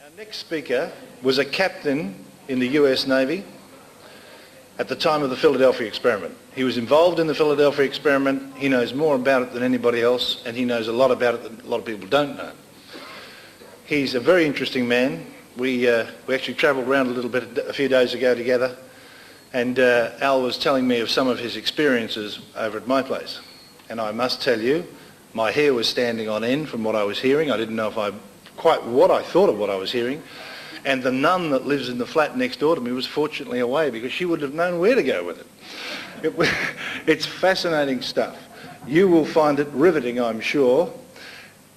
Our next speaker was a captain in the US Navy at the time of the Philadelphia experiment. He was involved in the Philadelphia experiment. He knows more about it than anybody else, and he knows a lot about it that a lot of people don't know. He's a very interesting man. We actually travelled around a little bit a few days ago together, and Al was telling me of some of his experiences over at my place. And I must tell you, my hair was standing on end from what I was hearing. I didn't know quite what I thought of what I was hearing. And the nun that lives in the flat next door to me was fortunately away, because she wouldn't have known where to go with it. It's fascinating stuff. You will find it riveting, I'm sure.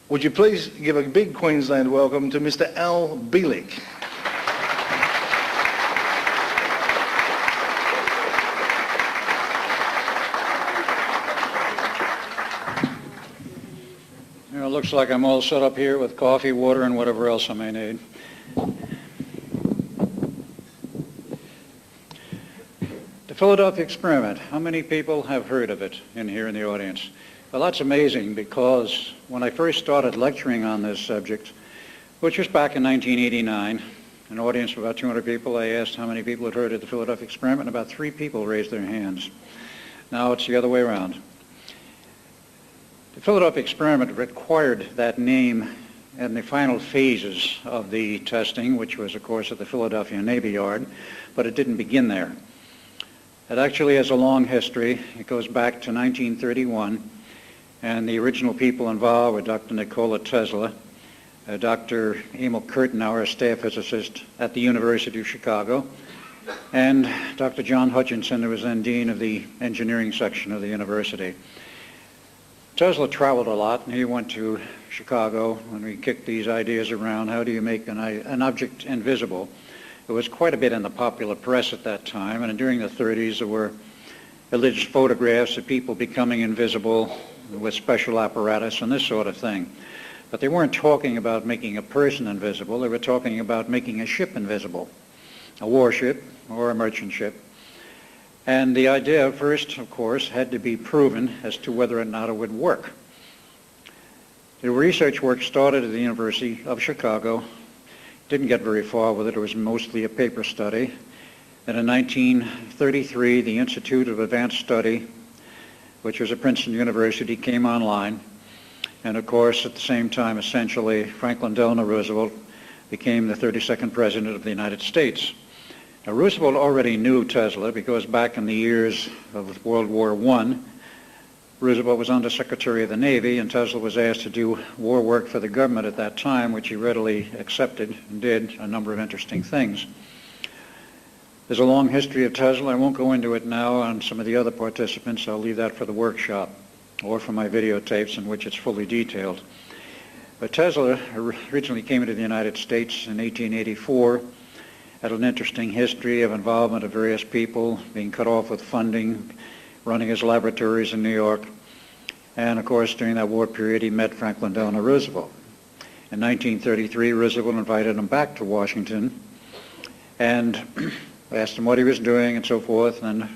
Would you please give a big Queensland welcome to Mr. Al Bielek. It looks like I'm all set up here with coffee, water, and whatever else I may need. The Philadelphia experiment. How many people have heard of it in here in the audience? Well, that's amazing, because when I first started lecturing on this subject, which was back in 1989, an audience of about 200 people, I asked how many people had heard of the Philadelphia experiment, and about 3 people raised their hands. Now it's the other way around. The Philadelphia experiment required that name in the final phases of the testing, which was, of course, at the Philadelphia Navy Yard, but it didn't begin there. It actually has a long history. It goes back to 1931, and the original people involved were Dr. Nikola Tesla, Dr. Emil Kurtenauer, a staff physicist at the University of Chicago, and Dr. John Hutchinson, who was then dean of the engineering section of the university. Tesla traveled a lot, and he went to Chicago when we kicked these ideas around. How do you make an object invisible? It was quite a bit in the popular press at that time, and during the 30s there were alleged photographs of people becoming invisible with special apparatus and this sort of thing. But they weren't talking about making a person invisible. They were talking about making a ship invisible, a warship or a merchant ship. And the idea first, of course, had to be proven as to whether or not it would work. The research work started at the University of Chicago. Didn't get very far with it. It was mostly a paper study. And in 1933, the Institute of Advanced Study, which was at Princeton University, came online. And of course, at the same time, essentially, Franklin Delano Roosevelt became the 32nd President of the United States. Now, Roosevelt already knew Tesla, because back in the years of World War I, Roosevelt was Under Secretary of the Navy, and Tesla was asked to do war work for the government at that time, which he readily accepted and did a number of interesting things. There's a long history of Tesla. I won't go into it now on some of the other participants. I'll leave that for the workshop or for my videotapes, in which it's fully detailed. But Tesla originally came into the United States in 1884, had an interesting history of involvement of various people, being cut off with funding, running his laboratories in New York. And of course, during that war period, he met Franklin Delano Roosevelt. In 1933, Roosevelt invited him back to Washington and asked him what he was doing and so forth. And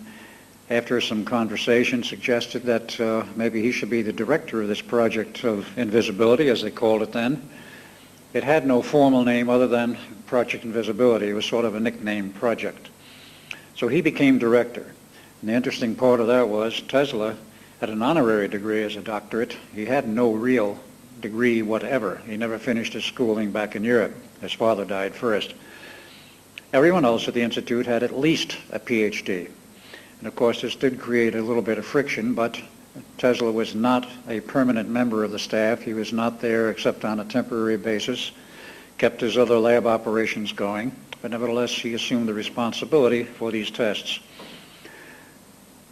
after some conversation, suggested that maybe he should be the director of this project of invisibility, as they called it then. It had no formal name other than Project Invisibility. It was sort of a nickname project. So he became director. And the interesting part of that was Tesla had an honorary degree as a doctorate. He had no real degree whatever. He never finished his schooling back in Europe. His father died first. Everyone else at the Institute had at least a PhD. And of course, this did create a little bit of friction, but Tesla was not a permanent member of the staff. He was not there except on a temporary basis, kept his other lab operations going, but nevertheless he assumed the responsibility for these tests.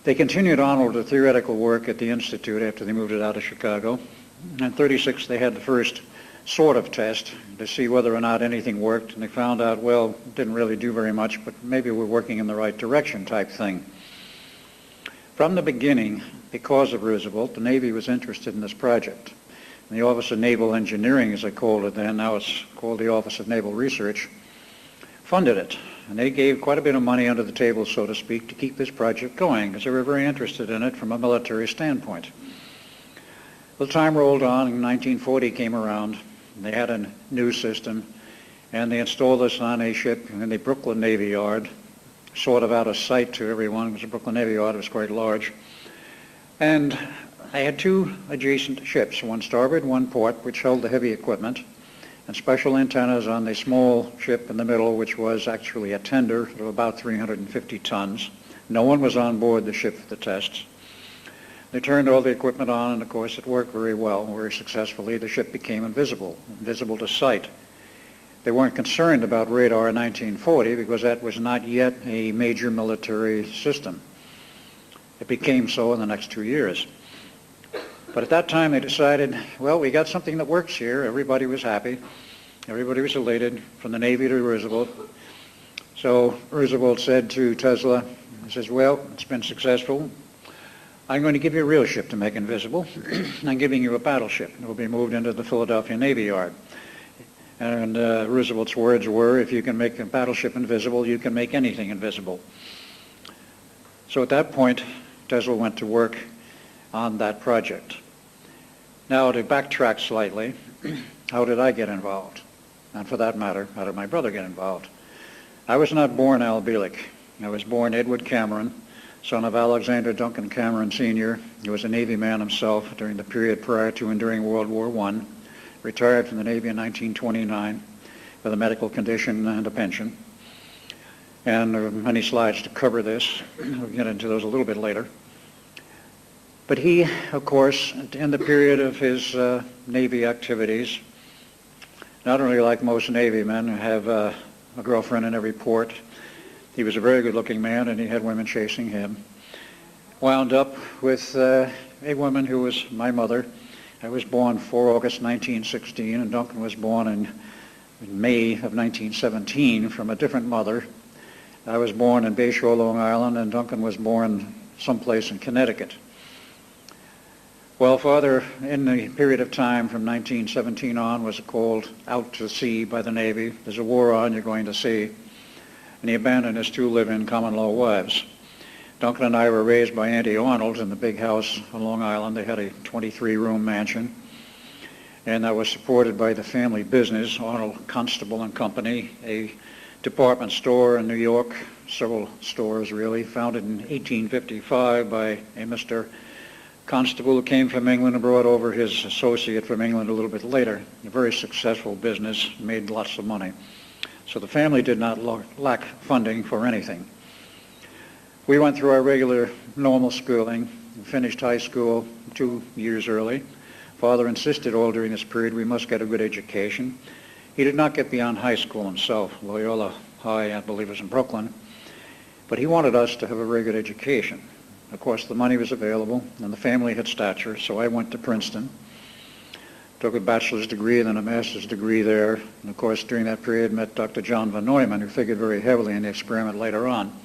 They continued on with the theoretical work at the Institute after they moved it out of Chicago. In 1936 they had the first sort of test to see whether or not anything worked, and they found out, well, it didn't really do very much, but maybe we're working in the right direction type thing. From the beginning, because of Roosevelt, the Navy was interested in this project. And the Office of Naval Engineering, as they called it then, now it's called the Office of Naval Research, funded it. And they gave quite a bit of money under the table, so to speak, to keep this project going, because they were very interested in it from a military standpoint. Well, time rolled on, and 1940 came around, and they had a new system, and they installed us on a ship in the Brooklyn Navy Yard, sort of out of sight to everyone, because the Brooklyn Navy Yard was quite large. And I had two adjacent ships, one starboard, one port, which held the heavy equipment, and special antennas on the small ship in the middle, which was actually a tender of about 350 tons. No one was on board the ship for the tests. They turned all the equipment on, and of course it worked very well, very successfully. The ship became invisible to sight. They weren't concerned about radar in 1940 because that was not yet a major military system. It became so in the next 2 years. But at that time they decided, well, we got something that works here. Everybody was happy. Everybody was elated, from the Navy to Roosevelt. So Roosevelt said to Tesla, he says, well, it's been successful. I'm going to give you a real ship to make invisible. I'm giving you a battleship. It will be moved into the Philadelphia Navy Yard. And Roosevelt's words were, if you can make a battleship invisible, you can make anything invisible. So at that point, Tesla went to work on that project. Now, to backtrack slightly, how did I get involved? And for that matter, how did my brother get involved? I was not born Al Bielek. I was born Edward Cameron, son of Alexander Duncan Cameron Sr. He was a Navy man himself during the period prior to and during World War I. Retired from the Navy in 1929 with a medical condition and a pension. And there are many slides to cover this. We'll get into those a little bit later. But he, of course, in the period of his Navy activities, not only like most Navy men who have a girlfriend in every port, he was a very good-looking man, and he had women chasing him. Wound up with a woman who was my mother. I was born 4 August 1916, and Duncan was born in May of 1917 from a different mother. I was born in Bayshore, Long Island, and Duncan was born someplace in Connecticut. Well, Father, in the period of time from 1917 on, was called out to sea by the Navy. There's a war on, you're going to sea. And he abandoned his 2 live-in common-law wives. Duncan and I were raised by Auntie Arnold in the big house on Long Island. They had a 23-room mansion, and that was supported by the family business, Arnold Constable and Company, a department store in New York, several stores really, founded in 1855 by a Mr. Constable who came from England and brought over his associate from England a little bit later. A very successful business, made lots of money. So the family did not lack funding for anything. We went through our regular normal schooling, finished high school 2 years early. Father insisted all during this period we must get a good education. He did not get beyond high school himself. Loyola High, I believe, was in Brooklyn. But he wanted us to have a very good education. Of course, the money was available, and the family had stature, so I went to Princeton. Took a bachelor's degree, then a master's degree there. And of course, during that period, met Dr. John von Neumann, who figured very heavily in the experiment later on.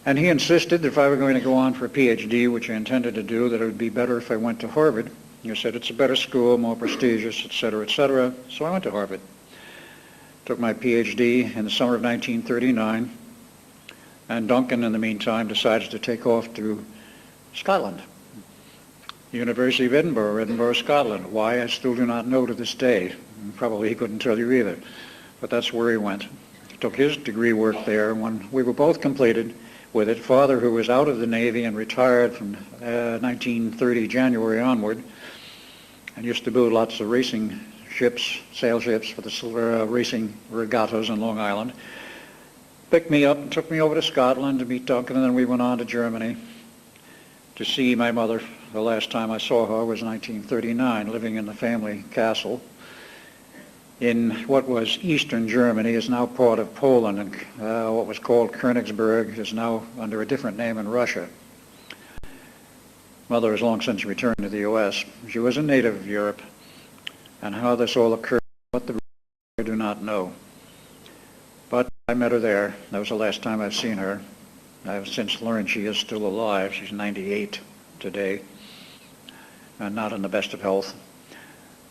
And he insisted that if I were going to go on for a PhD, which I intended to do, that it would be better if I went to Harvard. He said it's a better school, more prestigious, et cetera, et cetera. So I went to Harvard. Took my PhD in the summer of 1939. And Duncan, in the meantime, decides to take off to Scotland. University of Edinburgh, Scotland. Why, I still do not know to this day. Probably he couldn't tell you either. But that's where he went. He took his degree work there. When we were both completed with it, Father, who was out of the Navy and retired from 1930 January onward, and used to build lots of racing ships, sail ships for the racing regattas on Long Island, picked me up and took me over to Scotland to meet Duncan, and then we went on to Germany to see my mother. The last time I saw her was 1939, living in the family castle in what was eastern Germany, is now part of Poland, and what was called Königsberg is now under a different name in Russia. Mother has long since returned to the U.S. She was a native of Europe, and how this all occurred, what the I do not know. But I met her there. That was the last time I've seen her. I've since learned she is still alive. She's 98 today, and not in the best of health.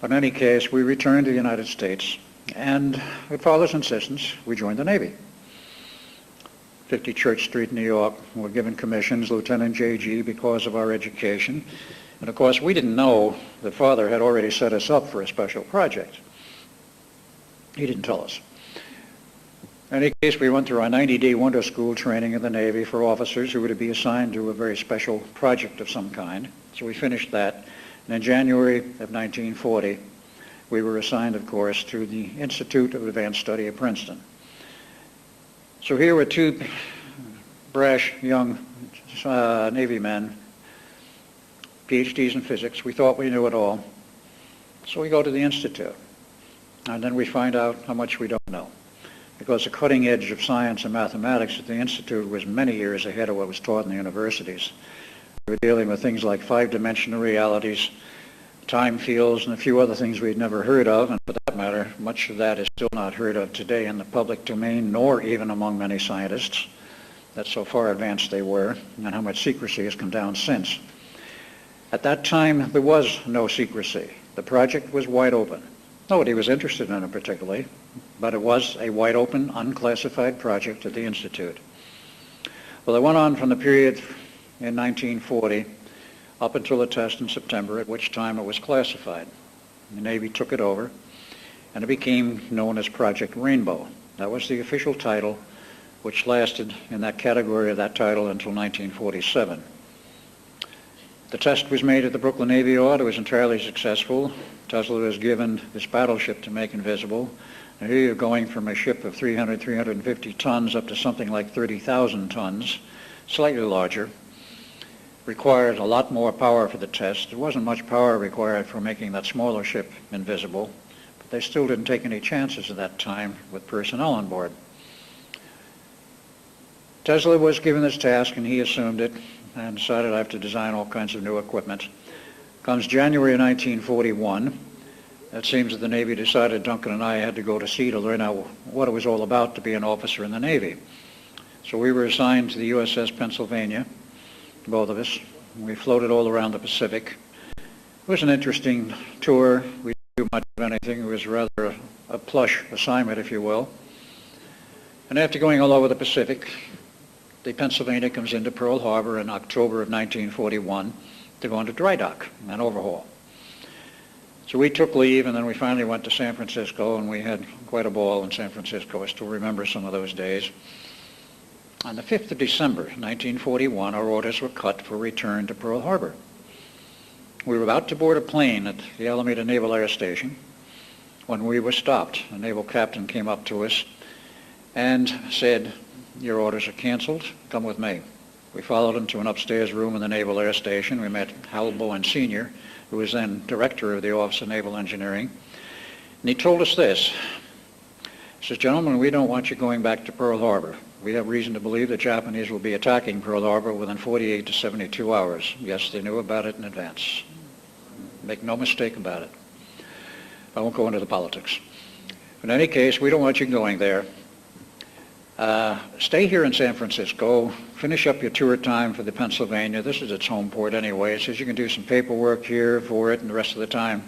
But in any case, we returned to the United States, and with Father's insistence, we joined the Navy. 50 Church Street, New York. We were given commissions, Lieutenant J.G., because of our education. And of course, we didn't know that Father had already set us up for a special project. He didn't tell us. In any case, we went through our 90-day winter school training in the Navy for officers who were to be assigned to a very special project of some kind. So we finished that. And in January of 1940, we were assigned, of course, to the Institute of Advanced Study at Princeton. So here were two brash young Navy men, PhDs in physics. We thought we knew it all. So we go to the Institute. And then we find out how much we don't know. Because the cutting edge of science and mathematics at the Institute was many years ahead of what was taught in the universities. We were dealing with things like five-dimensional realities, time fields, and a few other things we'd never heard of, and for that matter, much of that is still not heard of today in the public domain, nor even among many scientists. That's so far advanced they were, and how much secrecy has come down since. At that time, there was no secrecy. The project was wide open. Nobody was interested in it particularly, but it was a wide open, unclassified project at the Institute. Well, it went on from the period in 1940 up until the test in September, at which time it was classified. The Navy took it over, and it became known as Project Rainbow. That was the official title, which lasted in that category of that title until 1947. The test was made at the Brooklyn Navy Yard. It was entirely successful. Tesla was given this battleship to make invisible. And here you're going from a ship of 300, 350 tons up to something like 30,000 tons, slightly larger. Required a lot more power for the test. There wasn't much power required for making that smaller ship invisible, but they still didn't take any chances at that time with personnel on board. Tesla was given this task, and he assumed it and decided I have to design all kinds of new equipment. Comes January of 1941. It seems that the Navy decided Duncan and I had to go to sea to learn out what it was all about to be an officer in the Navy. So we were assigned to the USS Pennsylvania, both of us. We floated all around the Pacific. It was an interesting tour. We didn't do much of anything. It was rather a plush assignment, if you will. And after going all over the Pacific, the Pennsylvania comes into Pearl Harbor in October of 1941 to go into dry dock and overhaul. So we took leave, and then we finally went to San Francisco, and we had quite a ball in San Francisco. I still remember some of those days. On the 5th of December, 1941, our orders were cut for return to Pearl Harbor. We were about to board a plane at the Alameda Naval Air Station when we were stopped. A naval captain came up to us and said, "Your orders are canceled. Come with me." We followed him to an upstairs room in the Naval Air Station. We met Hal Bowen Sr., who was then director of the Office of Naval Engineering. And he told us this. He says, "Gentlemen, we don't want you going back to Pearl Harbor. We have reason to believe the Japanese will be attacking Pearl Harbor within 48 to 72 hours. Yes, they knew about it in advance. Make no mistake about it. I won't go into the politics. In any case, we don't want you going there. Stay here in San Francisco, finish up your tour time for the Pennsylvania. This is its home port anyway. It says you can do some paperwork here for it, and the rest of the time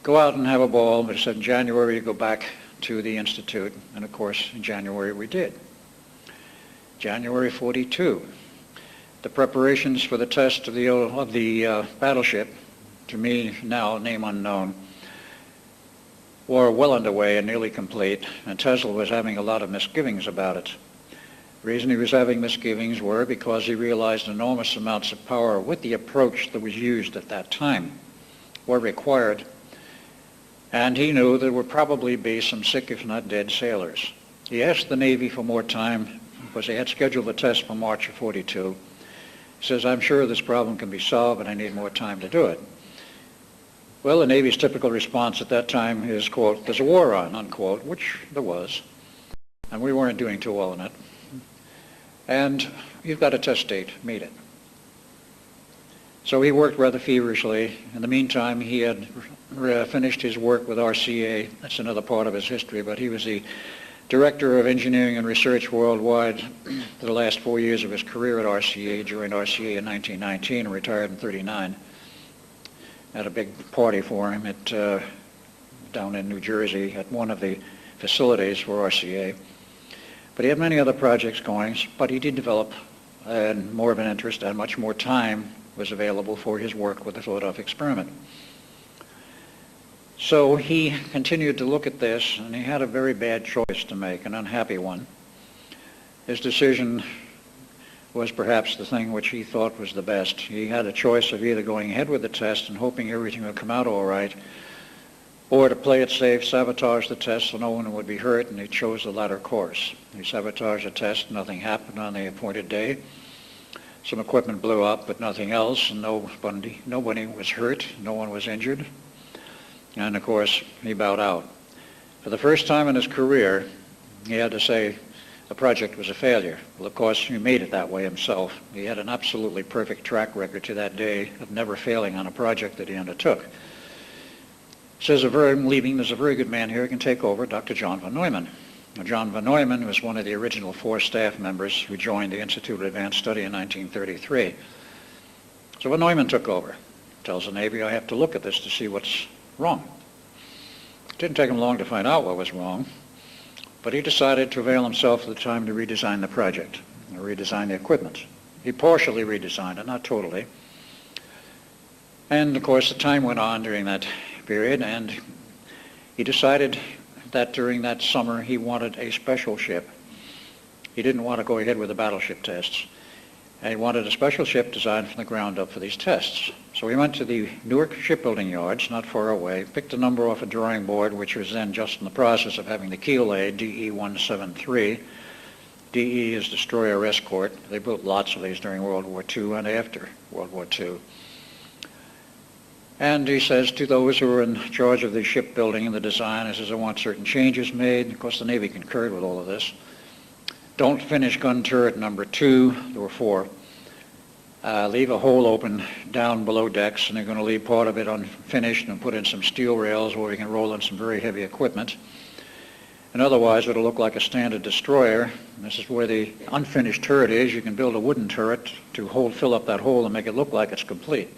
go out and have a ball." But it said in January you go back to the Institute, and of course in January we did. January 42. The preparations for the test of the battleship, to me now name unknown, were well underway and nearly complete, and Tesla was having a lot of misgivings about it. The reason he was having misgivings were because he realized enormous amounts of power with the approach that was used at that time were required, and he knew there would probably be some sick, if not dead, sailors. He asked the Navy for more time because they had scheduled the test for March of 42. He says, "I'm sure this problem can be solved, but I need more time to do it." Well, the Navy's typical response at that time is, quote, "There's a war on," unquote, which there was, and we weren't doing too well in it. And you've got a test date, meet it. So he worked rather feverishly. In the meantime, he had finished his work with RCA. That's another part of his history, but he was the Director of Engineering and Research worldwide for the last 4 years of his career at RCA. Joined RCA in 1919 and retired in 1939. Had a big party for him at down in New Jersey at one of the facilities for RCA. But he had many other projects going, but he did develop more of an interest, and much more time was available for his work with the Philadelphia experiment. So he continued to look at this, and he had a very bad choice to make, an unhappy one. His decision was perhaps the thing which he thought was the best. He had a choice of either going ahead with the test and hoping everything would come out all right, or to play it safe, sabotage the test so no one would be hurt, and he chose the latter course. He sabotaged the test, nothing happened on the appointed day. Some equipment blew up, but nothing else, and nobody was hurt, no one was injured. And of course, he bowed out. For the first time in his career, he had to say the project was a failure. Well, of course, he made it that way himself. He had an absolutely perfect track record to that day of never failing on a project that he undertook. Says, I'm leaving, there's a very good man here who can take over, Dr. John von Neumann. Now, John von Neumann was one of the original 4 staff members who joined the Institute of Advanced Study in 1933. So von Neumann took over. Tells the Navy, I have to look at this to see what's wrong. It didn't take him long to find out what was wrong, but he decided to avail himself of the time to redesign the project, and redesign the equipment. He partially redesigned it, not totally. And of course, the time went on during that period, and he decided that during that summer he wanted a special ship. He didn't want to go ahead with the battleship tests. And he wanted a special ship designed from the ground up for these tests. So he went to the Newark shipbuilding yards, not far away, picked a number off a drawing board, which was then just in the process of having the keel laid, DE-173. DE is Destroyer Escort. They built lots of these during World War II and after World War II. And he says to those who were in charge of the shipbuilding and the design, he says, I want certain changes made. Of course, the Navy concurred with all of this. Don't finish gun turret number 2, there were 4. Leave a hole open down below decks, and they're going to leave part of it unfinished and put in some steel rails where we can roll in some very heavy equipment. And otherwise, it'll look like a standard destroyer. And this is where the unfinished turret is. You can build a wooden turret to fill up that hole and make it look like it's complete.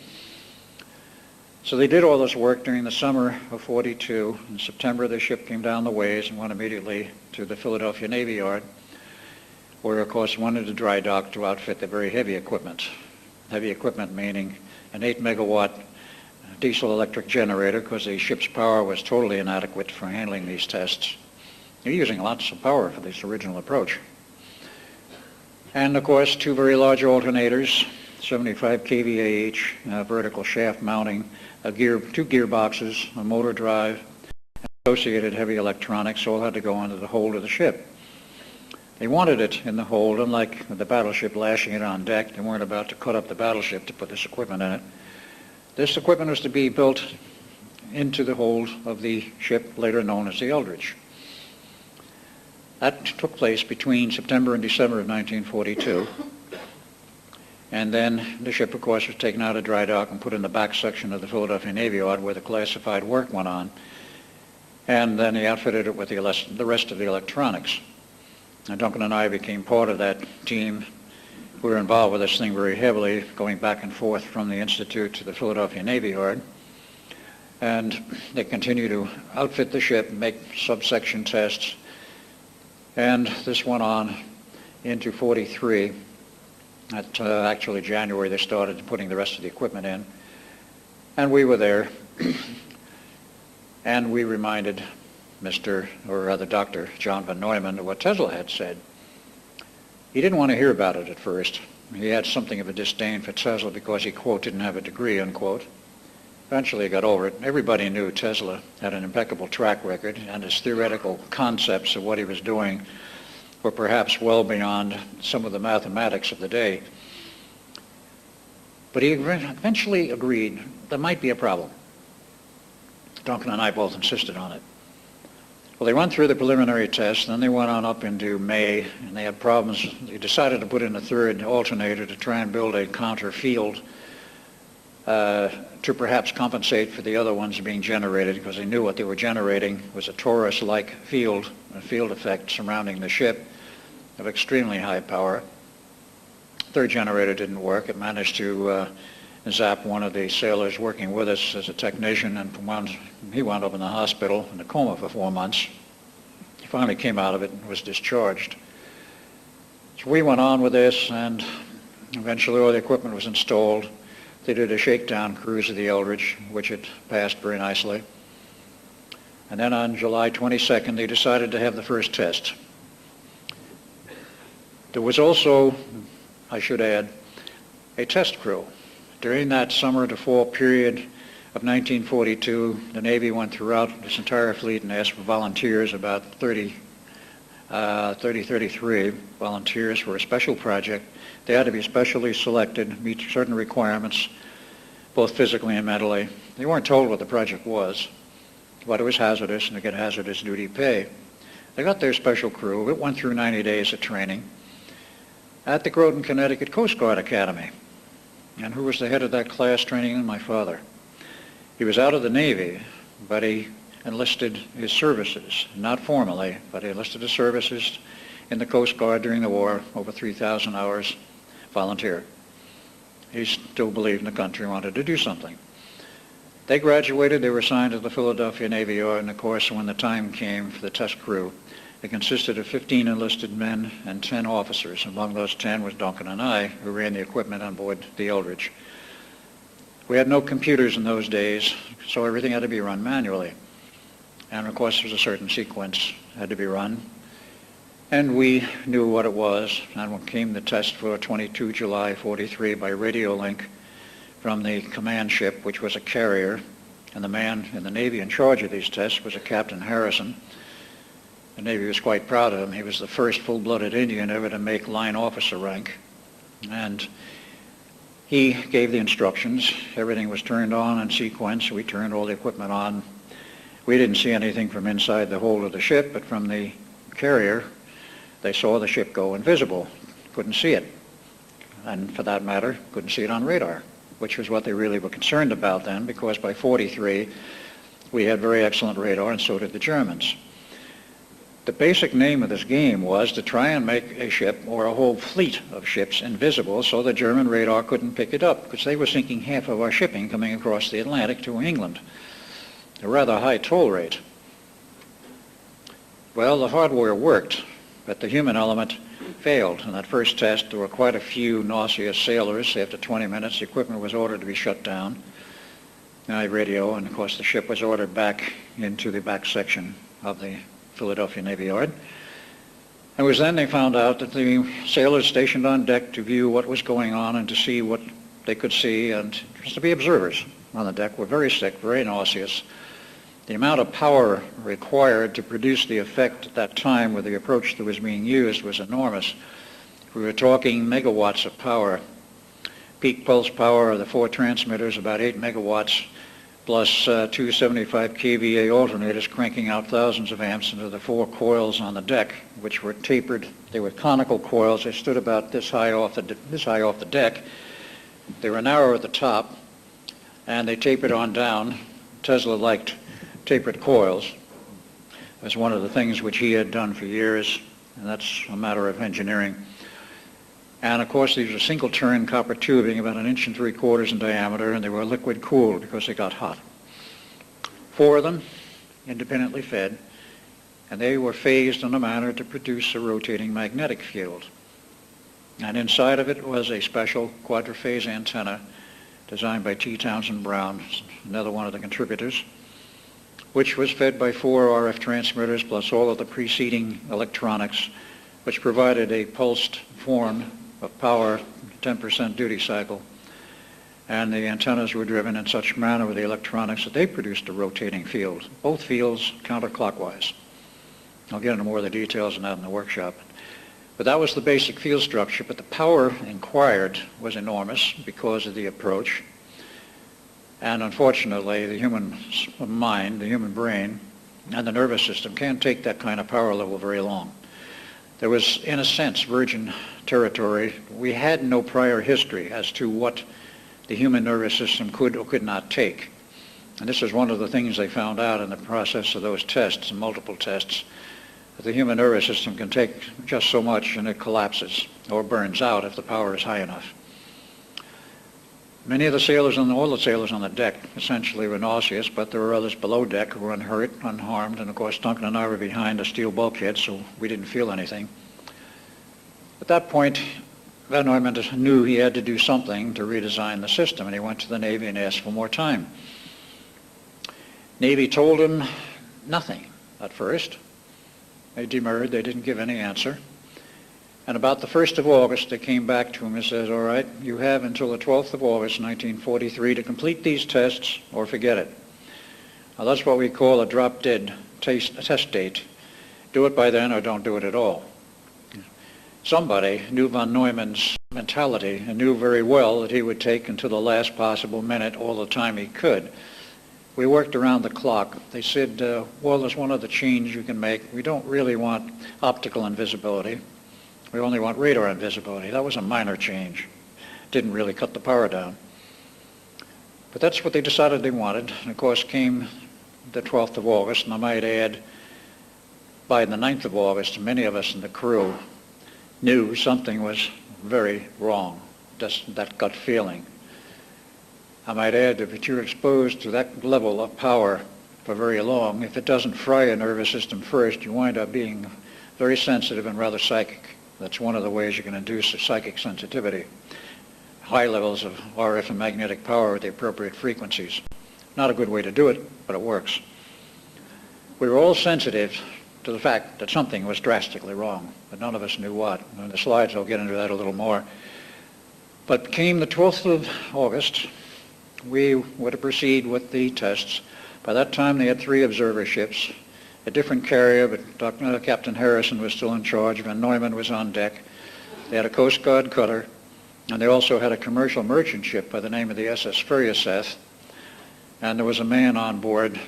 So they did all this work during the summer of '42. In September, the ship came down the ways and went immediately to the Philadelphia Navy Yard, where, of course, wanted to dry dock to outfit the very heavy equipment. Heavy equipment meaning an 8-megawatt diesel electric generator, because the ship's power was totally inadequate for handling these tests. They're using lots of power for this original approach. And, of course, 2 very large alternators, 75 kVA each, vertical shaft mounting, 2 gearboxes, a motor drive, and associated heavy electronics all had to go into the hold of the ship. They wanted it in the hold, unlike the battleship lashing it on deck. They weren't about to cut up the battleship to put this equipment in it. This equipment was to be built into the hold of the ship later known as the Eldridge. That took place between September and December of 1942. And then the ship, of course, was taken out of dry dock and put in the back section of the Philadelphia Navy Yard where the classified work went on. And then he outfitted it with the rest of the electronics. And Duncan and I became part of that team. We were involved with this thing very heavily, going back and forth from the Institute to the Philadelphia Navy Yard. And they continued to outfit the ship, make subsection tests. And this went on into '43. Actually, January, they started putting the rest of the equipment in. And we were there. And we reminded Dr. John von Neumann of what Tesla had said. He didn't want to hear about it at first. He had something of a disdain for Tesla because he, quote, didn't have a degree, unquote. Eventually he got over it. Everybody knew Tesla had an impeccable track record, and his theoretical concepts of what he was doing were perhaps well beyond some of the mathematics of the day. But he eventually agreed there might be a problem. Duncan and I both insisted on it. Well, they went through the preliminary tests, and then they went on up into May, and they had problems. They decided to put in a 3rd alternator to try and build a counter field to perhaps compensate for the other ones being generated, because they knew what they were generating was a torus-like field, a field effect surrounding the ship of extremely high power. 3rd generator didn't work. It managed to zap one of the sailors working with us as a technician, and he wound up in the hospital in a coma for 4 months. He finally came out of it and was discharged. So we went on with this, and eventually all the equipment was installed. They did a shakedown cruise of the Eldridge, which it passed very nicely. And then on July 22nd, they decided to have the first test. There was also, I should add, a test crew. During that summer to fall period of 1942, the Navy went throughout its entire fleet and asked for volunteers, about 33 volunteers for a special project. They had to be specially selected, meet certain requirements, both physically and mentally. They weren't told what the project was, but it was hazardous and to get hazardous duty pay. They got their special crew. It went through 90 days of training at the Groton, Connecticut Coast Guard Academy. And who was the head of that class training? My father. He was out of the Navy, but he enlisted his services, not formally, but he enlisted his services in the Coast Guard during the war, over 3,000 hours volunteer. He still believed in the country, wanted to do something. They graduated, they were assigned to the Philadelphia Navy Yard, and of course when the time came for the test crew, it consisted of 15 enlisted men and 10 officers. Among those 10 was Duncan and I, who ran the equipment on board the Eldridge. We had no computers in those days, so everything had to be run manually. And of course there was a certain sequence that had to be run. And we knew what it was, and when came the test for 22 July 43 by radio link from the command ship, which was a carrier, and the man in the Navy in charge of these tests was a Captain Harrison. The Navy was quite proud of him. He was the first full-blooded Indian ever to make line officer rank. And he gave the instructions. Everything was turned on in sequence. We turned all the equipment on. We didn't see anything from inside the hold of the ship, but from the carrier, they saw the ship go invisible. Couldn't see it. And for that matter, couldn't see it on radar, which was what they really were concerned about then, because by 43, we had very excellent radar, and so did the Germans. The basic name of this game was to try and make a ship or a whole fleet of ships invisible so the German radar couldn't pick it up, because they were sinking half of our shipping coming across the Atlantic to England. A rather high toll rate. Well, the hardware worked, but the human element failed. In that first test, there were quite a few nauseous sailors. After 20 minutes, the equipment was ordered to be shut down. I radio, and of course the ship was ordered back into the back section of the Philadelphia Navy Yard. It was then they found out that the sailors stationed on deck to view what was going on and to see what they could see, and just to be observers on the deck, were very sick, very nauseous. The amount of power required to produce the effect at that time with the approach that was being used was enormous. We were talking megawatts of power. Peak pulse power of the 4 transmitters, about 8 megawatts, plus 275 kVA alternators cranking out thousands of amps into the 4 coils on the deck, which were tapered. They were conical coils. They stood about this high off the deck. They were narrow at the top, and they tapered on down. Tesla liked tapered coils. It was one of the things which he had done for years, and that's a matter of engineering. And of course these were single-turn copper tubing about 1 3/4 inches in diameter, and they were liquid cooled because they got hot. 4 of them independently fed, and they were phased in a manner to produce a rotating magnetic field. And inside of it was a special quadrophase antenna designed by T. Townsend Brown, another one of the contributors, which was fed by 4 RF transmitters plus all of the preceding electronics, which provided a pulsed form of power, 10% duty cycle. And the antennas were driven in such manner with the electronics that they produced a rotating field, both fields counterclockwise. I'll get into more of the details on that in the workshop. But that was the basic field structure, but the power required was enormous because of the approach. And unfortunately, the human mind, the human brain, and the nervous system can't take that kind of power level very long. There was, in a sense, virgin territory. We had no prior history as to what the human nervous system could or could not take. And this is one of the things they found out in the process of those tests, multiple tests, that the human nervous system can take just so much and it collapses or burns out if the power is high enough. Many of the sailors, all the sailors on the deck essentially were nauseous, but there were others below deck who were unhurt, unharmed, and of course Duncan and I were behind a steel bulkhead, so we didn't feel anything. At that point, Van Neumann knew he had to do something to redesign the system, and he went to the Navy and asked for more time. Navy told him nothing at first. They demurred, they didn't give any answer. And about the 1st of August, they came back to him and says, all right, you have until the 12th of August, 1943, to complete these tests or forget it. Now, that's what we call a drop-dead test date. Do it by then or don't do it at all. Somebody knew von Neumann's mentality and knew very well that he would take until the last possible minute all the time he could. We worked around the clock. They said, well, there's one other change you can make. We don't really want optical invisibility. We only want radar invisibility. That was a minor change. Didn't really cut the power down. But that's what they decided they wanted. And of course came the 12th of August, and I might add, by the 9th of August, many of us in the crew knew something was very wrong, just that gut feeling. I might add that if you're exposed to that level of power for very long, if it doesn't fry your nervous system first, you wind up being very sensitive and rather psychic. That's one of the ways you can induce a psychic sensitivity. High levels of RF and magnetic power at the appropriate frequencies. Not a good way to do it, but it works. We were all sensitive to the fact that something was drastically wrong, but none of us knew what. In the slides I'll get into that a little more. But came the 12th of August, we were to proceed with the tests. By that time they had 3 observer ships, a different carrier, but Captain Harrison was still in charge, Van Neumann was on deck. They had a Coast Guard cutter, and they also had a commercial merchant ship by the name of the SS Furioseth. And there was a man on board,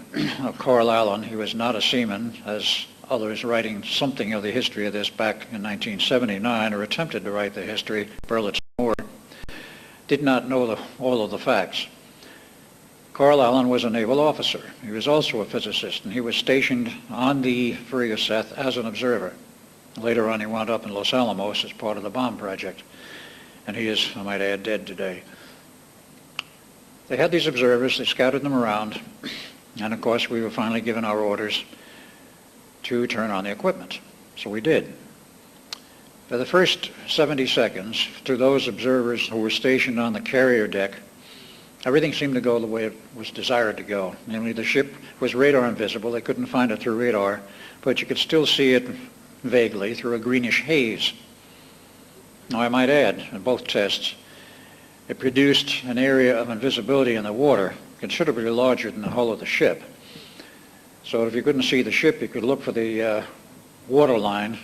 Carl Allen. He was not a seaman, as others writing something of the history of this back in 1979, or attempted to write the history, Burlett's Moore, did not know all of the facts. Carl Allen was a naval officer. He was also a physicist, and he was stationed on the Furioseth as an observer. Later on, he wound up in Los Alamos as part of the bomb project, and he is, I might add, dead today. They had these observers, they scouted them around, and of course we were finally given our orders to turn on the equipment. So we did. For the first 70 seconds, to those observers who were stationed on the carrier deck, everything seemed to go the way it was desired to go. Namely, the ship was radar invisible. They couldn't find it through radar, but you could still see it vaguely through a greenish haze. Now, I might add, in both tests, it produced an area of invisibility in the water considerably larger than the hull of the ship. So if you couldn't see the ship, you could look for the water line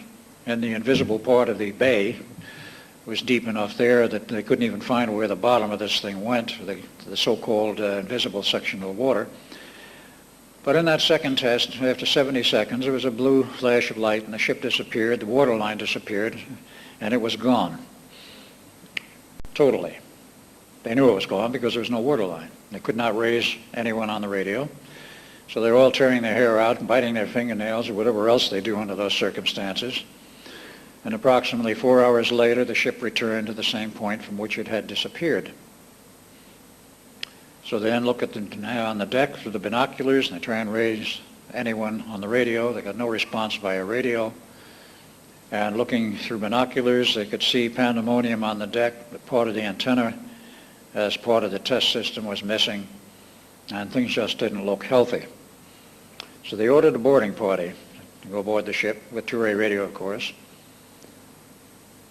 in the invisible part of the bay. It was deep enough there that they couldn't even find where the bottom of this thing went, the so-called invisible section of the water. But in that second test, after 70 seconds, there was a blue flash of light, and the ship disappeared, the water line disappeared, and it was gone. Totally. They knew it was gone because there was no water line. They could not raise anyone on the radio. So they were all tearing their hair out and biting their fingernails or whatever else they do under those circumstances. And approximately 4 hours later, the ship returned to the same point from which it had disappeared. So they then look at on the deck through the binoculars, and they try and raise anyone on the radio. They got no response via radio. And looking through binoculars, they could see pandemonium on the deck, but part of the antenna as part of the test system was missing, and things just didn't look healthy. So they ordered a boarding party to go aboard the ship, with two-way radio, of course.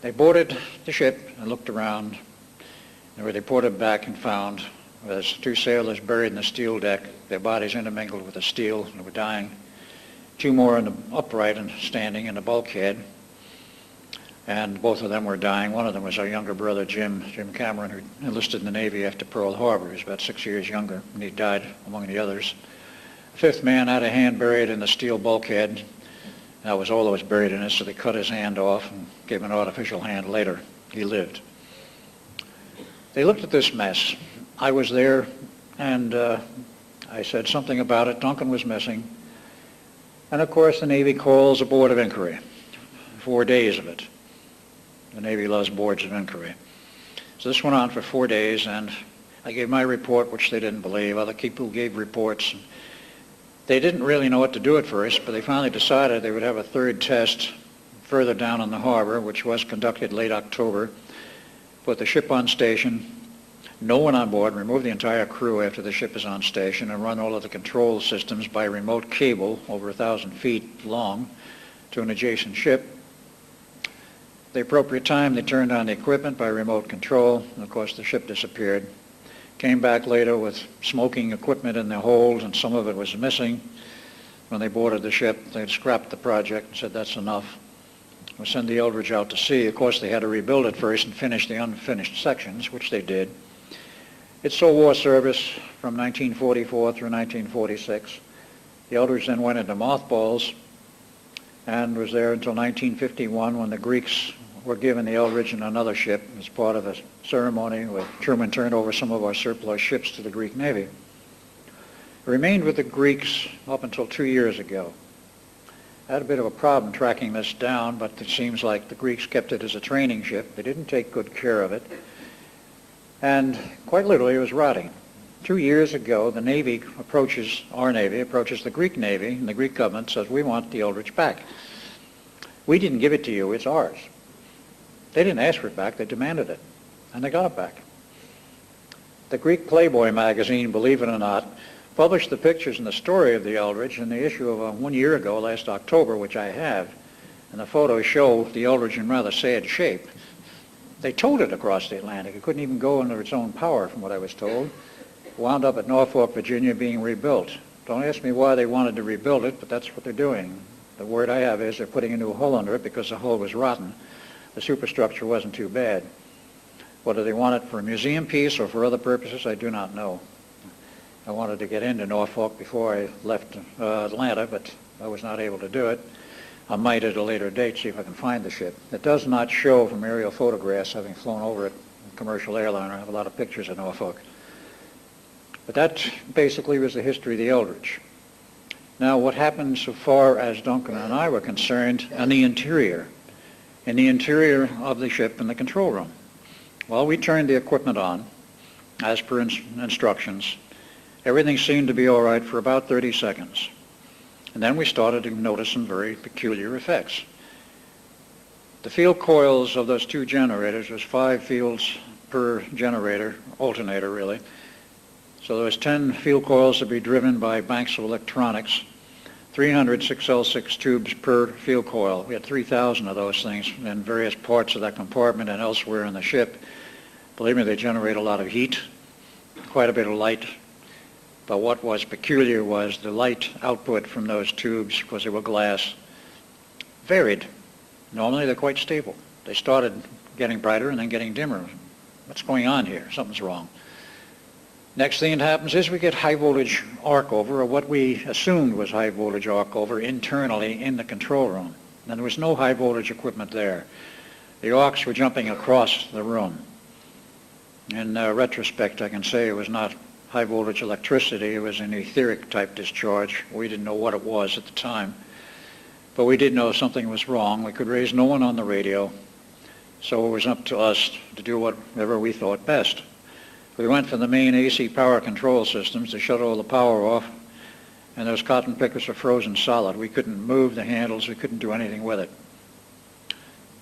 They boarded the ship and looked around, and were reported back and found was 2 sailors buried in the steel deck, their bodies intermingled with the steel, and they were dying. 2 more in the upright and standing in the bulkhead, and both of them were dying. One of them was our younger brother, Jim Cameron, who enlisted in the Navy after Pearl Harbor. He was about 6 years younger, and he died among the others. The 5th man had a hand buried in the steel bulkhead. That was all that was buried in it, so they cut his hand off and gave him an artificial hand later. He lived. They looked at this mess. I was there, and I said something about it. Duncan was missing. And of course, the Navy calls a board of inquiry. 4 days of it. The Navy loves boards of inquiry. So this went on for 4 days, and I gave my report, which they didn't believe. Other people gave reports. They didn't really know what to do at first, but they finally decided they would have a 3rd test further down in the harbor, which was conducted late October. Put the ship on station. no one on board, remove the entire crew after the ship is on station, and run all of the control systems by remote cable over 1,000 feet long to an adjacent ship. At the appropriate time, they turned on the equipment by remote control, and of course the ship disappeared. Came back later with smoking equipment in their holds, and some of it was missing. When they boarded the ship, they scrapped the project and said, that's enough. We'll send the Eldridge out to sea. Of course, they had to rebuild it first and finish the unfinished sections, which they did. It saw war service from 1944 through 1946. The Eldridge then went into mothballs and was there until 1951 when the Greeks were given the Eldridge and another ship as part of a ceremony where Truman turned over some of our surplus ships to the Greek Navy. It remained with the Greeks up until 2 years ago. I had a bit of a problem tracking this down, but it seems like the Greeks kept it as a training ship. They didn't take good care of it. And quite literally, it was rotting. 2 years ago, the Navy approaches, our Navy approaches the Greek Navy, and the Greek government says, we want the Eldridge back. We didn't give it to you, it's ours. They didn't ask for it back, they demanded it, and they got it back. The Greek Playboy magazine, believe it or not, published the pictures and the story of the Eldridge in the issue of 1 year ago, last October, which I have, and the photos show the Eldridge in rather sad shape. They towed it across the Atlantic. It couldn't even go under its own power, from what I was told. Wound up at Norfolk, Virginia, being rebuilt. Don't ask me why they wanted to rebuild it, but that's what they're doing. The word I have is they're putting a new hull under it because the hull was rotten. The superstructure wasn't too bad. Whether they want it for a museum piece or for other purposes, I do not know. I wanted to get into Norfolk before I left Atlanta, but I was not able to do it. I might at a later date see if I can find the ship. It does not show from aerial photographs, having flown over it, a commercial airliner. I have a lot of pictures of Norfolk. But that basically was the history of the Eldridge. Now, what happened so far as Duncan and I were concerned in the interior of the ship in the control room? Well, we turned the equipment on, as per instructions. Everything seemed to be all right for about 30 seconds. And then we started to notice some very peculiar effects. The field coils of those two generators was 5 fields per generator, alternator really. So there was 10 field coils to be driven by banks of electronics, 300 6L6 tubes per field coil. We had 3,000 of those things in various parts of that compartment and elsewhere in the ship. Believe me, they generate a lot of heat, quite a bit of light. But what was peculiar was the light output from those tubes, because they were glass, varied. Normally they're quite stable. They started getting brighter and then getting dimmer. What's going on here? Something's wrong. Next thing that happens is we get high voltage arc over, or what we assumed was high voltage arc over, internally in the control room. And there was no high voltage equipment there. The arcs were jumping across the room. In retrospect, I can say it was not high voltage electricity. It was an etheric type discharge. We didn't know what it was at the time, but we did know something was wrong. We could raise no one on the radio, so it was up to us to do whatever we thought best. We went for the main AC power control systems to shut all the power off, and those cotton pickers are frozen solid. We couldn't move the handles. We couldn't do anything with it.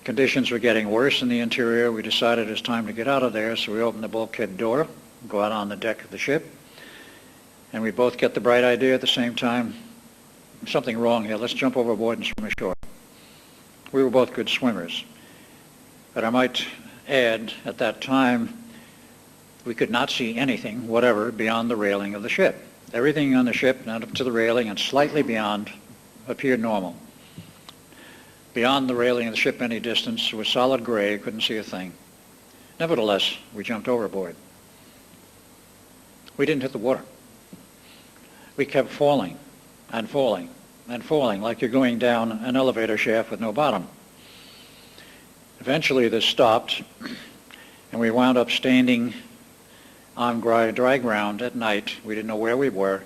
Conditions were getting worse in the interior. We decided it was time to get out of there, so we opened the bulkhead door, go out on the deck of the ship, and we both get the bright idea at the same time, something wrong here, let's jump overboard and swim ashore. We were both good swimmers, but I might add, at that time, we could not see anything, whatever, beyond the railing of the ship. Everything on the ship, not up to the railing and slightly beyond, appeared normal. Beyond the railing of the ship any distance was solid gray, couldn't see a thing. Nevertheless, we jumped overboard. We didn't hit the water. We kept falling and falling and falling like you're going down an elevator shaft with no bottom. Eventually this stopped, and we wound up standing on dry ground at night. We didn't know where we were.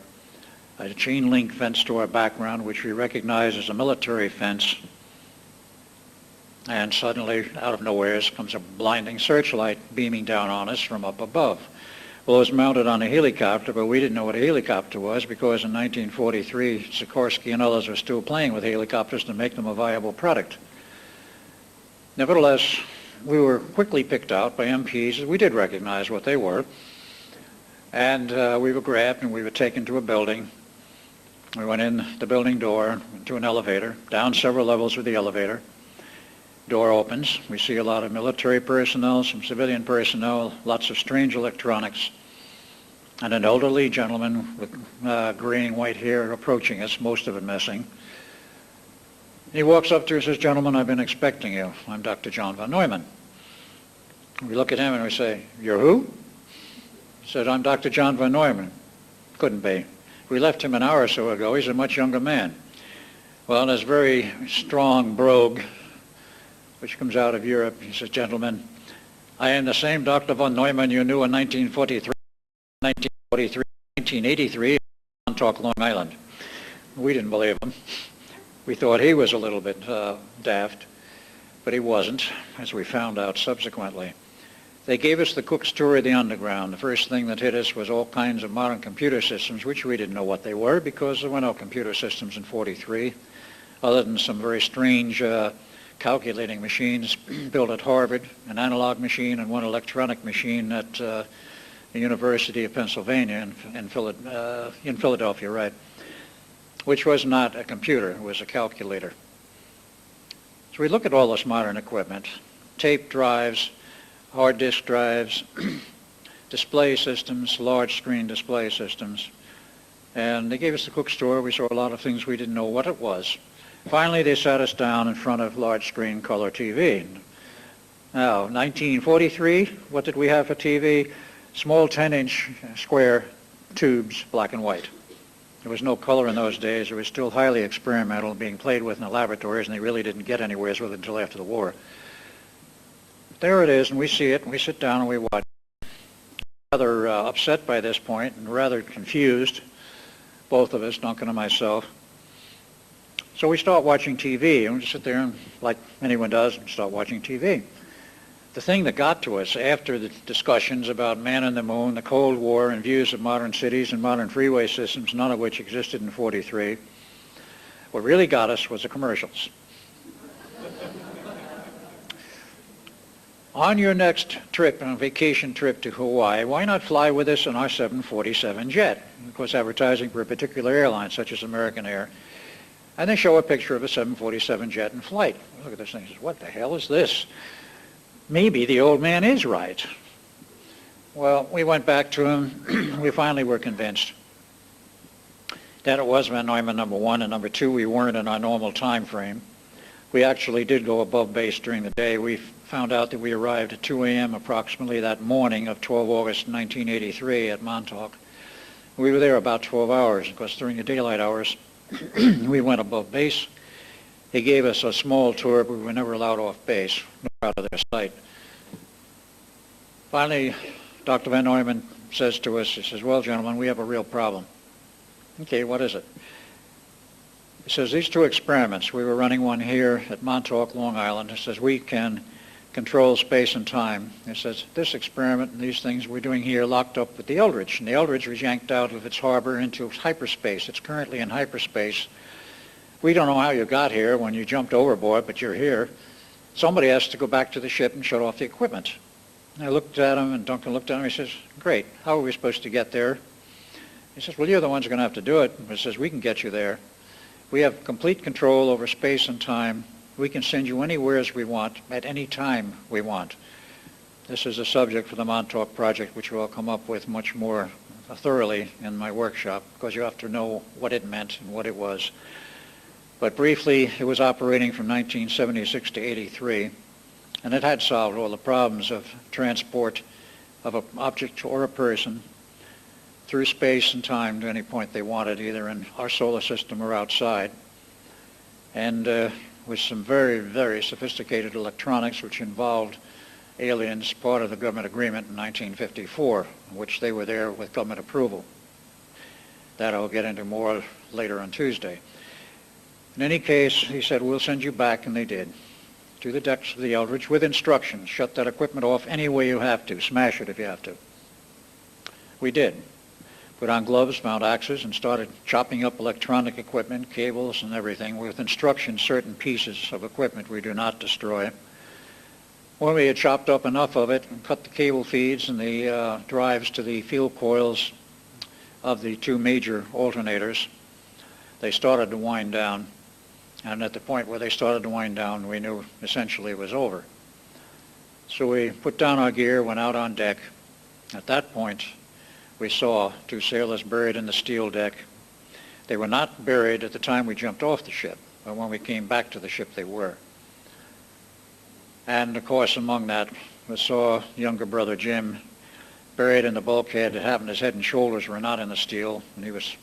A chain link fence to our background, which we recognized as a military fence. And suddenly, out of nowhere, comes a blinding searchlight beaming down on us from up above. Well, it was mounted on a helicopter, but we didn't know what a helicopter was because in 1943, Sikorsky and others were still playing with helicopters to make them a viable product. Nevertheless, we were quickly picked out by MPs. We did recognize what they were. And we were grabbed and we were taken to a building. We went in the building door to an elevator, down several levels with the elevator. Door opens. We see a lot of military personnel, some civilian personnel, lots of strange electronics, and an elderly gentleman with gray and white hair approaching us, most of it missing. He walks up to us and says, "Gentlemen, I've been expecting you. I'm Dr. John von Neumann." We look at him and we say, "You're who?" He said, "I'm Dr. John von Neumann." Couldn't be. We left him an hour or so ago. He's a much younger man. Well, this very strong brogue, which comes out of Europe, he says, "Gentlemen, I am the same Dr. von Neumann you knew in 1943, 1983, in Montauk, Long Island." We didn't believe him. We thought he was a little bit daft, but he wasn't, as we found out subsequently. They gave us the Cook's tour of the underground. The first thing that hit us was all kinds of modern computer systems, which we didn't know what they were because there were no computer systems in 43, other than some very strange calculating machines built at Harvard, an analog machine and one electronic machine at the University of Pennsylvania in Philadelphia, right, which was not a computer, it was a calculator. So we look at all this modern equipment, tape drives, hard disk drives, display systems, large screen display systems. And they gave us the Cook's tour. We saw a lot of things we didn't know what it was. Finally, they sat us down in front of large screen color TV. Now, 1943, what did we have for TV? Small 10-inch square tubes, black and white. There was no color in those days. It was still highly experimental, being played with in the laboratories, and they really didn't get anywhere with it until after the war. There it is, and we see it, and we sit down and we watch. Rather upset by this point and rather confused, both of us, Duncan and myself. So we start watching TV, and we sit there and, like anyone does, start watching TV. The thing that got to us after the discussions about man on the moon, the Cold War, and views of modern cities and modern freeway systems, none of which existed in 43, what really got us was the commercials. On your next trip, on a vacation trip to Hawaii, why not fly with us on our 747 jet? Of course, advertising for a particular airline, such as American Air. And they show a picture of a 747 jet in flight. Look at this thing and says, "What the hell is this? Maybe the old man is right." Well, we went back to him. We finally were convinced that it was von Neumann, number one, and number two, we weren't in our normal time frame. We actually did go above base during the day. We found out that we arrived at 2 a.m. approximately that morning of 12 August 1983 at Montauk. We were there about 12 hours. Of course, during the daylight hours, we went above base. He gave us a small tour, but we were never allowed off base, nor out of their sight. Finally, Dr. von Neumann says to us, he says, "Well, gentlemen, we have a real problem." Okay, what is it? He says, "These two experiments, we were running one here at Montauk, Long Island." He says, "We can control space and time." He says, "This experiment and these things we're doing here locked up with the Eldridge. And the Eldridge was yanked out of its harbor into hyperspace. It's currently in hyperspace. We don't know how you got here when you jumped overboard, but you're here. Somebody has to go back to the ship and shut off the equipment." And I looked at him, and Duncan looked at him, he says, "Great, how are we supposed to get there?" He says, "Well, you're the ones who are going to have to do it." He says, "We can get you there. We have complete control over space and time. We can send you anywhere as we want, at any time we want." This is a subject for the Montauk project, which we'll come up with much more thoroughly in my workshop, because you have to know what it meant and what it was. But briefly, it was operating from 1976 to 83, and it had solved all the problems of transport of an object or a person through space and time to any point they wanted, either in our solar system or outside. And with some very, very sophisticated electronics, which involved aliens, part of the government agreement in 1954, in which they were there with government approval. That I'll get into more later on Tuesday. In any case, he said, "We'll send you back," and they did, to the decks of the Eldridge with instructions. Shut that equipment off any way you have to. Smash it if you have to. We did. Put on gloves, found axes, and started chopping up electronic equipment, cables, and everything with instructions, certain pieces of equipment we do not destroy. When we had chopped up enough of it and cut the cable feeds and the drives to the field coils of the two major alternators, they started to wind down. And at the point where they started to wind down, we knew essentially it was over. So we put down our gear, went out on deck. At that point, we saw two sailors buried in the steel deck. They were not buried at the time we jumped off the ship, but when we came back to the ship, they were. And of course, among that, we saw younger brother Jim buried in the bulkhead. It happened his head and shoulders were not in the steel, and he was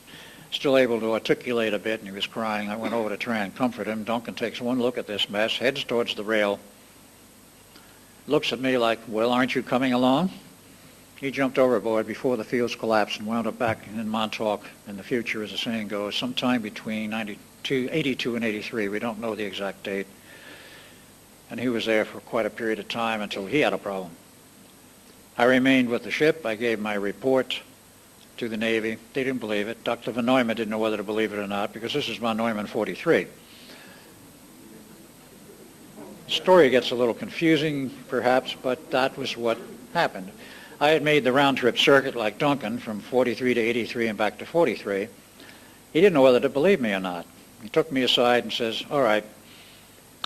still able to articulate a bit, and he was crying. I went over to try and comfort him. Duncan takes one look at this mess, heads towards the rail, looks at me like, well, aren't you coming along? He jumped overboard before the fields collapsed and wound up back in Montauk in the future, as the saying goes, sometime between 82 and 83. We don't know the exact date. And he was there for quite a period of time until he had a problem. I remained with the ship. I gave my report to the Navy. They didn't believe it. Dr. von Neumann didn't know whether to believe it or not, because this is von Neumann 43. The story gets a little confusing, perhaps, but that was what happened. I had made the round-trip circuit like Duncan from 43 to 83 and back to 43. He didn't know whether to believe me or not. He took me aside and says, all right.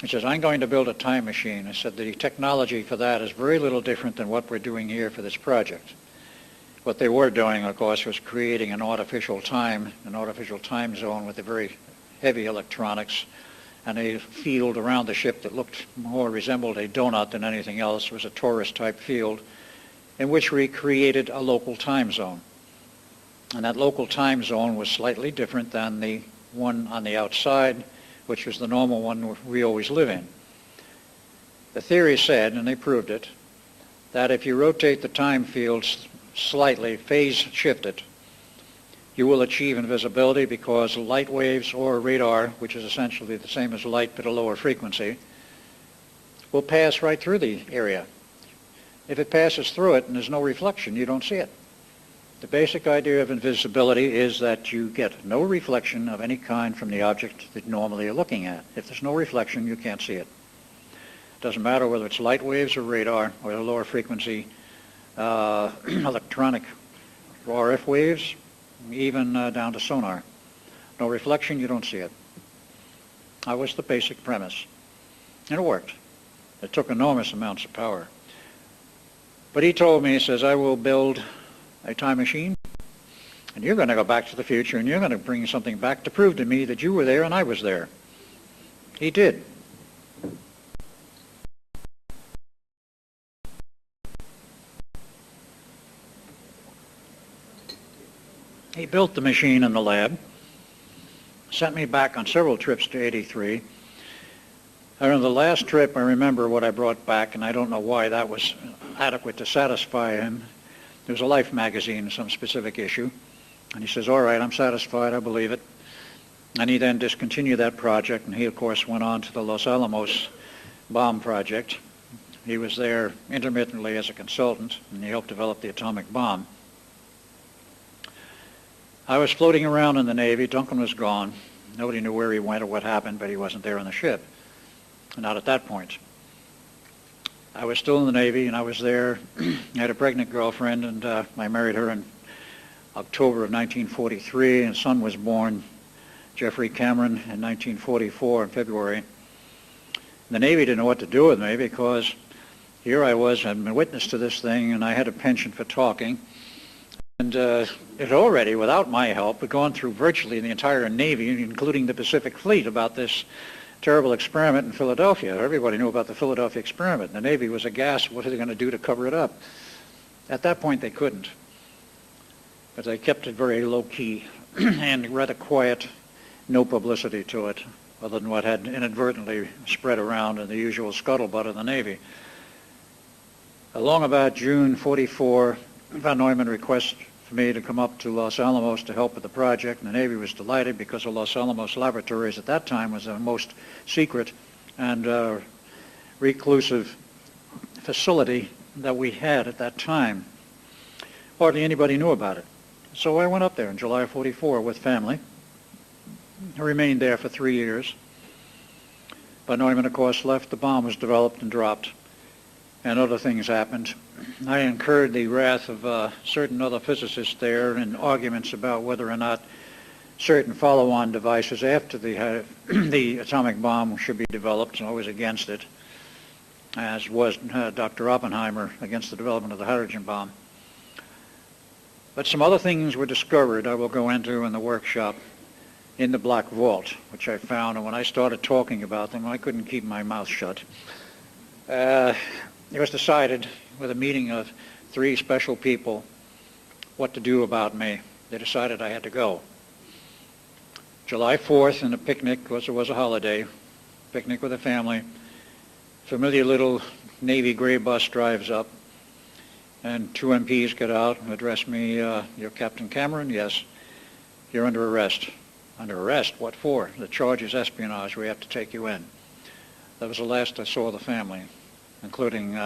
He says, I'm going to build a time machine. I said, the technology for that is very little different than what we're doing here for this project. What they were doing, of course, was creating an artificial time zone with a very heavy electronics and a field around the ship that looked more resembled a donut than anything else. It was a torus-type field in which we created a local time zone. And that local time zone was slightly different than the one on the outside, which was the normal one we always live in. The theory said, and they proved it, that if you rotate the time fields slightly, phase shift it, you will achieve invisibility, because light waves or radar, which is essentially the same as light but a lower frequency, will pass right through the area. If it passes through it and there's no reflection, you don't see it. The basic idea of invisibility is that you get no reflection of any kind from the object that normally you're looking at. If there's no reflection, you can't see it. It doesn't matter whether it's light waves or radar or the lower frequency electronic RF waves, even down to sonar. No reflection, you don't see it. That was the basic premise. And it worked. It took enormous amounts of power. But he told me, he says, I will build a time machine, and you're going to go back to the future, and you're going to bring something back to prove to me that you were there and I was there. He did. He built the machine in the lab, sent me back on several trips to 83. On the last trip, I remember what I brought back, and I don't know why that was adequate to satisfy him. There was a Life magazine, some specific issue, and he says, all right, I'm satisfied, I believe it. And he then discontinued that project, and he, of course, went on to the Los Alamos bomb project. He was there intermittently as a consultant, and he helped develop the atomic bomb. I was floating around in the Navy. Duncan was gone. Nobody knew where he went or what happened, but he wasn't there on the ship. Not at that point. I was still in the Navy, and I was there. I had a pregnant girlfriend, and I married her in October of 1943, and a son was born, Jeffrey Cameron, in 1944 in February. The Navy didn't know what to do with me, because here I was, I'd been witness to this thing, and I had a penchant for talking. And it had already, without my help, had gone through virtually the entire Navy, including the Pacific Fleet, about this terrible experiment in Philadelphia. Everybody knew about the Philadelphia experiment. The Navy was aghast. What are they going to do to cover it up? At that point, they couldn't. But they kept it very low-key and rather quiet, no publicity to it, other than what had inadvertently spread around in the usual scuttlebutt of the Navy. Along about June 44, von Neumann requested for me to come up to Los Alamos to help with the project, and the Navy was delighted, because the Los Alamos laboratories at that time was the most secret and reclusive facility that we had at that time. Hardly anybody knew about it. So I went up there in July of 44 with family. I remained there for 3 years. Von Neumann, of course, left. The bomb was developed and dropped. and other things happened. I incurred the wrath of certain other physicists there in arguments about whether or not certain follow-on devices after the atomic bomb should be developed, and I was against it, as was Dr. Oppenheimer against the development of the hydrogen bomb. But some other things were discovered I will go into in the workshop in the Black Vault, which I found, and when I started talking about them, I couldn't keep my mouth shut. It was decided with a meeting of 3 special people what to do about me. They decided I had to go. July 4th, and a picnic, because it was a holiday, picnic with the family. Familiar little Navy gray bus drives up, and 2 MPs get out and address me, "You're Captain Cameron?" "Yes." "You're under arrest." "Under arrest? What for?" "The charge is espionage. We have to take you in." That was the last I saw of the family, including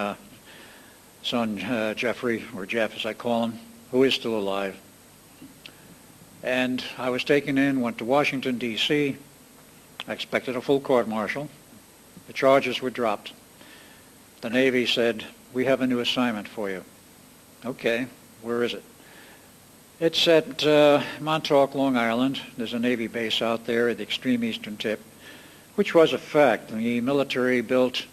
son Jeffrey, or Jeff as I call him, who is still alive. And I was taken in, went to Washington, D.C. I expected a full court-martial. The charges were dropped. The Navy said, "We have a new assignment for you." "Okay, where is it?" "It's at Montauk, Long Island. There's a Navy base out there at the extreme eastern tip," which was a fact. The military built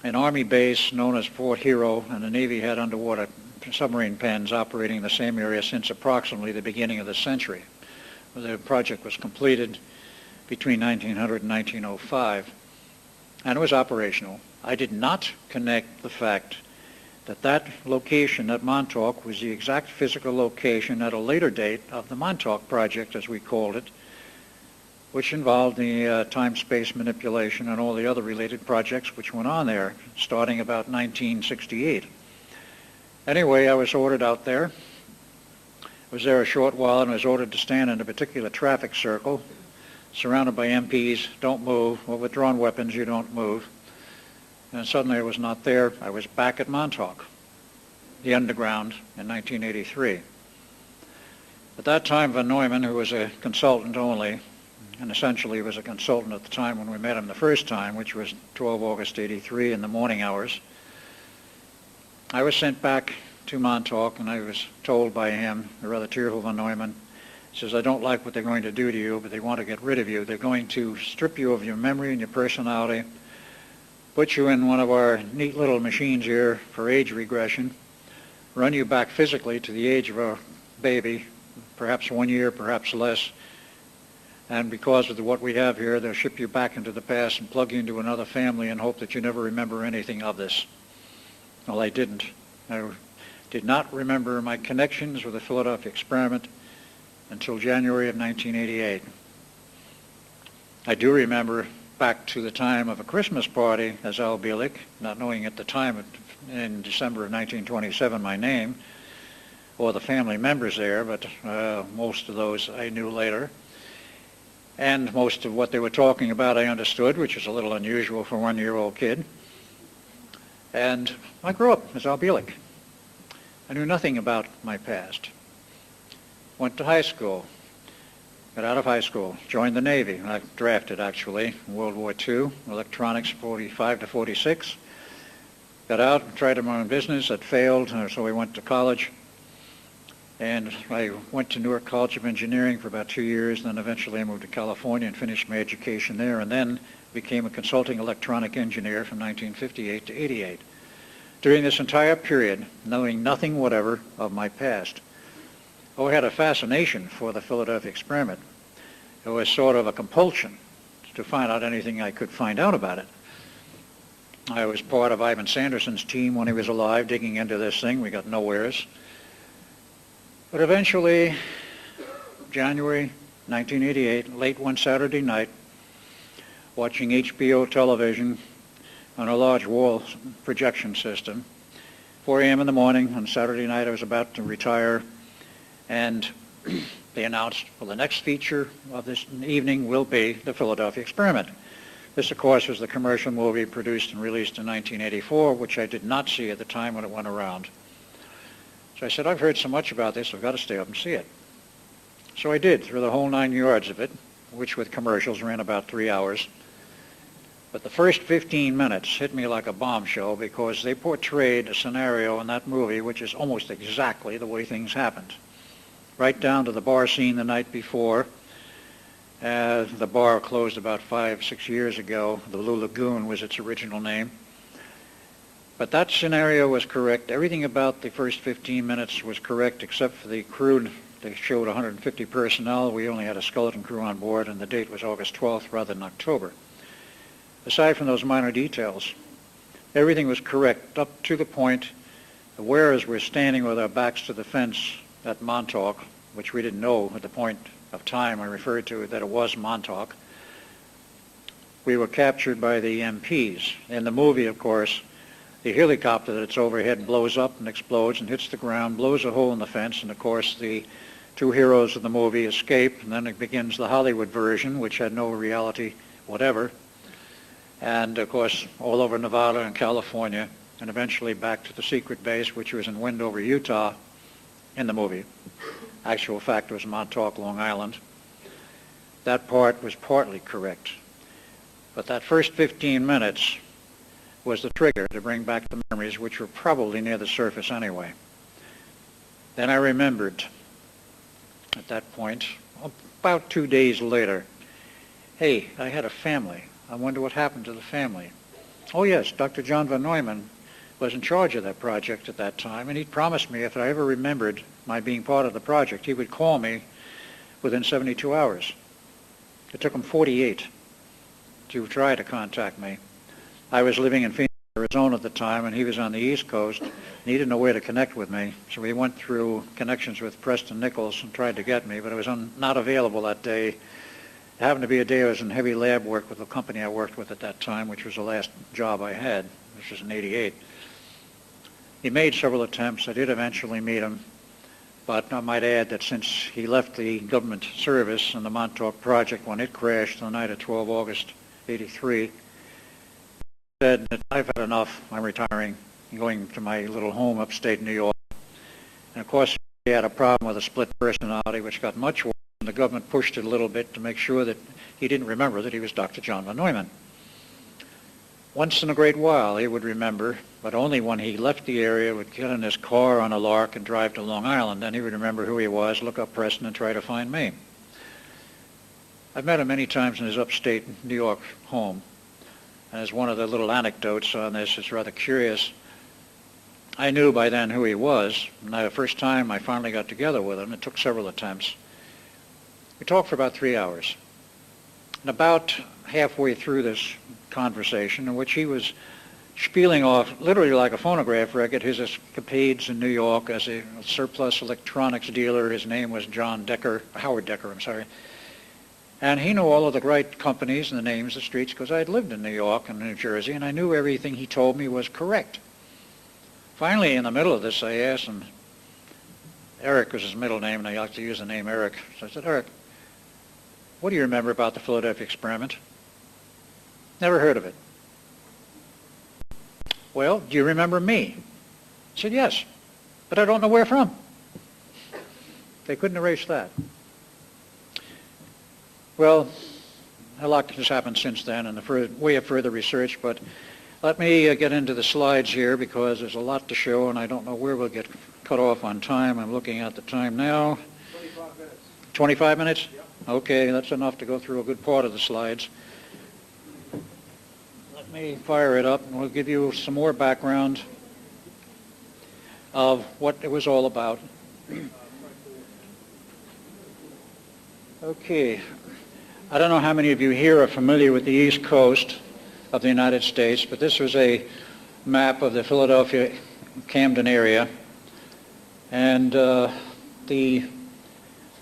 an Army base known as Fort Hero, and the Navy had underwater submarine pens operating in the same area since approximately the beginning of the century. The project was completed between 1900 and 1905, and it was operational. I did not connect the fact that that location at Montauk was the exact physical location at a later date of the Montauk project, as we called it, which involved the time-space manipulation and all the other related projects which went on there, starting about 1968. Anyway, I was ordered out there. I was there a short while and was ordered to stand in a particular traffic circle, surrounded by MPs, "Don't move," with withdrawn weapons, "You don't move." And suddenly I was not there. I was back at Montauk, the underground, in 1983. At that time, von Neumann, who was a consultant only, and essentially was a consultant at the time when we met him the first time, which was 12 August 83 in the morning hours, I was sent back to Montauk, and I was told by him, a rather tearful von Neumann, he says, "I don't like what they're going to do to you, but they want to get rid of you. They're going to strip you of your memory and your personality, put you in one of our neat little machines here for age regression, run you back physically to the age of a baby, perhaps 1 year, perhaps less, and because of what we have here, they'll ship you back into the past and plug you into another family and hope that you never remember anything of this." Well, I didn't. I did not remember my connections with the Philadelphia experiment until January of 1988. I do remember back to the time of a Christmas party as Al Bielek, not knowing at the time in December of 1927 my name or the family members there, but most of those I knew later. And most of what they were talking about I understood, which is a little unusual for a 1-year-old kid. And I grew up as Al Bielek. I knew nothing about my past. Went to high school, got out of high school, joined the Navy. I drafted, actually, in World War II, electronics 45 to 46. Got out and tried my own business. That failed, so I went to college. And I went to Newark College of Engineering for about 2 years, then eventually I moved to California and finished my education there, and then became a consulting electronic engineer from 1958 to 88. During this entire period, knowing nothing whatever of my past. I had a fascination for the Philadelphia experiment. It was sort of a compulsion to find out anything I could find out about it. I was part of Ivan Sanderson's team when he was alive, digging into this thing. We got nowheres. But eventually, January 1988, late one Saturday night, watching HBO television on a large wall projection system, 4 a.m. in the morning on Saturday night, I was about to retire, and they announced, well, the next feature of this evening will be the Philadelphia experiment. This, of course, was the commercial movie produced and released in 1984, which I did not see at the time when it went around. So I said, I've heard so much about this, I've got to stay up and see it. So I did, through the whole 9 yards of it, which with commercials ran about 3 hours. But the first 15 minutes hit me like a bombshell because they portrayed a scenario in that movie which is almost exactly the way things happened. Right down to the bar scene the night before. The bar closed about 5-6 years ago. The Blue Lagoon was its original name. But that scenario was correct. Everything about the first 15 minutes was correct except for the crew. They showed 150 personnel. We only had a skeleton crew on board, and the date was August 12th rather than October. Aside from those minor details, everything was correct up to the point whereas we're standing with our backs to the fence at Montauk, which we didn't know at the point of time I referred to that it was Montauk. We were captured by the MPs. In the movie, of course, the helicopter that's overhead blows up and explodes and hits the ground, blows a hole in the fence, and of course the two heroes of the movie escape, and then it begins the Hollywood version, which had no reality whatever, and of course all over Nevada and California, and eventually back to the secret base, which was in Wendover, Utah, in the movie. Actual fact was Montauk, Long Island. That part was partly correct. But that first 15 minutes was the trigger to bring back the memories, which were probably near the surface anyway. Then I remembered at that point, about 2 days later, hey, I had a family. I wonder what happened to the family. Oh yes, Dr. John von Neumann was in charge of that project at that time, and he'd promised me if I ever remembered my being part of the project, he would call me within 72 hours. It took him 48 to try to contact me. I was living in Phoenix, Arizona at the time, and he was on the East Coast, and he didn't know where to connect with me, so we went through connections with Preston, Nichols, and tried to get me, but I was not available that day. It happened to be a day I was in heavy lab work with the company I worked with at that time, which was the last job I had. This was in '88. He made several attempts. I did eventually meet him, but I might add that since he left the government service and the Montauk project when it crashed on the night of 12 August '83, said that I've had enough, I'm retiring, and going to my little home upstate New York. And of course, he had a problem with a split personality, which got much worse, and the government pushed it a little bit to make sure that he didn't remember that he was Dr. John von Neumann. Once in a great while, he would remember, but only when he left the area, would get in his car on a lark and drive to Long Island. Then he would remember who he was, look up Preston, and try to find me. I've met him many times in his upstate New York home. And as one of the little anecdotes on this is rather curious, I knew by then who he was. And the first time I finally got together with him, it took several attempts. We talked for about 3 hours. And about halfway through this conversation, in which he was spieling off, literally like a phonograph record, his escapades in New York as a surplus electronics dealer. His name was Howard Decker, I'm sorry. And he knew all of the right companies and the names of streets because I had lived in New York and New Jersey, and I knew everything he told me was correct. Finally, in the middle of this, I asked him, Eric was his middle name, and I like to use the name Eric. So I said, Eric, what do you remember about the Philadelphia experiment? Never heard of it. Well, do you remember me? I said, yes, but I don't know where from. They couldn't erase that. Well, a lot has happened since then in the way of further research, but let me get into the slides here because there's a lot to show, and I don't know where we'll get cut off on time. I'm looking at the time now. 25 minutes. 25 minutes? Yep. Okay, that's enough to go through a good part of the slides. Let me fire it up, and we'll give you some more background of what it was all about. Okay. I don't know how many of you here are familiar with the East Coast of the United States, but this was a map of the Philadelphia Camden area, and the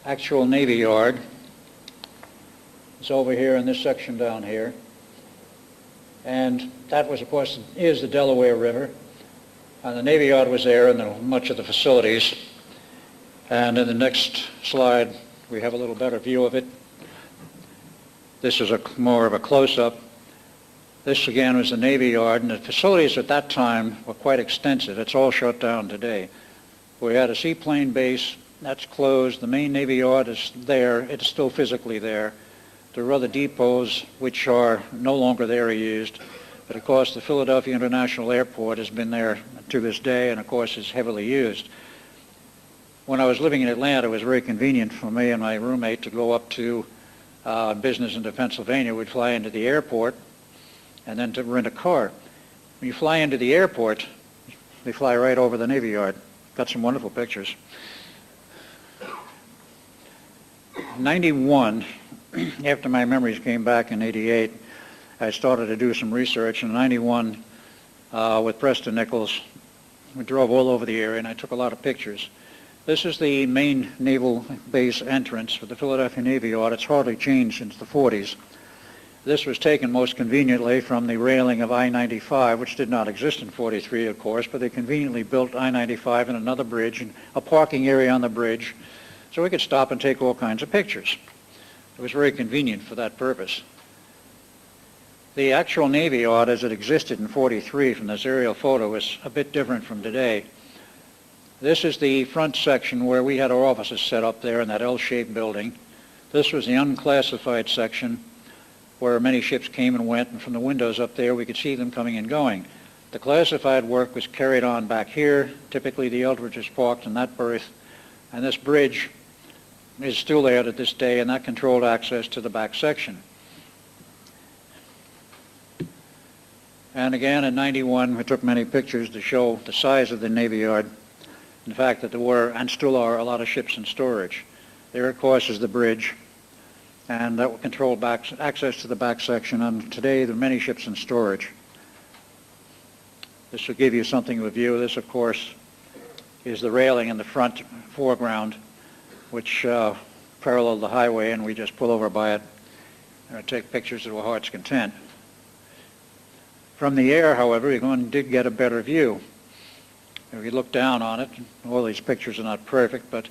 actual Navy Yard is over here in this section down here, and that was, of course, is the Delaware River, and the Navy Yard was there and much of the facilities, and in the next slide we have a little better view of it. This is more of a close-up. This, again, was the Navy Yard, and the facilities at that time were quite extensive. It's all shut down today. We had a seaplane base. That's closed. The main Navy Yard is there. It's still physically there. There are other depots which are no longer there or used, but of course the Philadelphia International Airport has been there to this day and of course is heavily used. When I was living in Atlanta, it was very convenient for me and my roommate to go up to business into Pennsylvania. We'd fly into the airport and then to rent a car. When you fly into the airport, they fly right over the Navy Yard. Got some wonderful pictures. 91, after my memories came back in 88, I started to do some research. In 91, with Preston, Nichols, we drove all over the area and I took a lot of pictures. This is the main naval base entrance for the Philadelphia Navy Yard. It's hardly changed since the 40s. This was taken most conveniently from the railing of I-95, which did not exist in 43, of course, but they conveniently built I-95 and another bridge and a parking area on the bridge so we could stop and take all kinds of pictures. It was very convenient for that purpose. The actual Navy Yard as it existed in 43 from this aerial photo is a bit different from today. This is the front section where we had our offices set up there in that L-shaped building. This was the unclassified section where many ships came and went, and from the windows up there we could see them coming and going. The classified work was carried on back here. Typically the Eldridge is parked in that berth, and this bridge is still there to this day, and that controlled access to the back section. And again in 91 we took many pictures to show the size of the Navy Yard. In fact, that there were, and still are, a lot of ships in storage. There, of course, is the bridge, and that will control access to the back section, and today there are many ships in storage. This will give you something of a view. This, of course, is the railing in the front foreground, which paralleled the highway, and we just pull over by it and take pictures to our heart's content. From the air, however, we did get a better view. If you look down on it, all these pictures are not perfect, but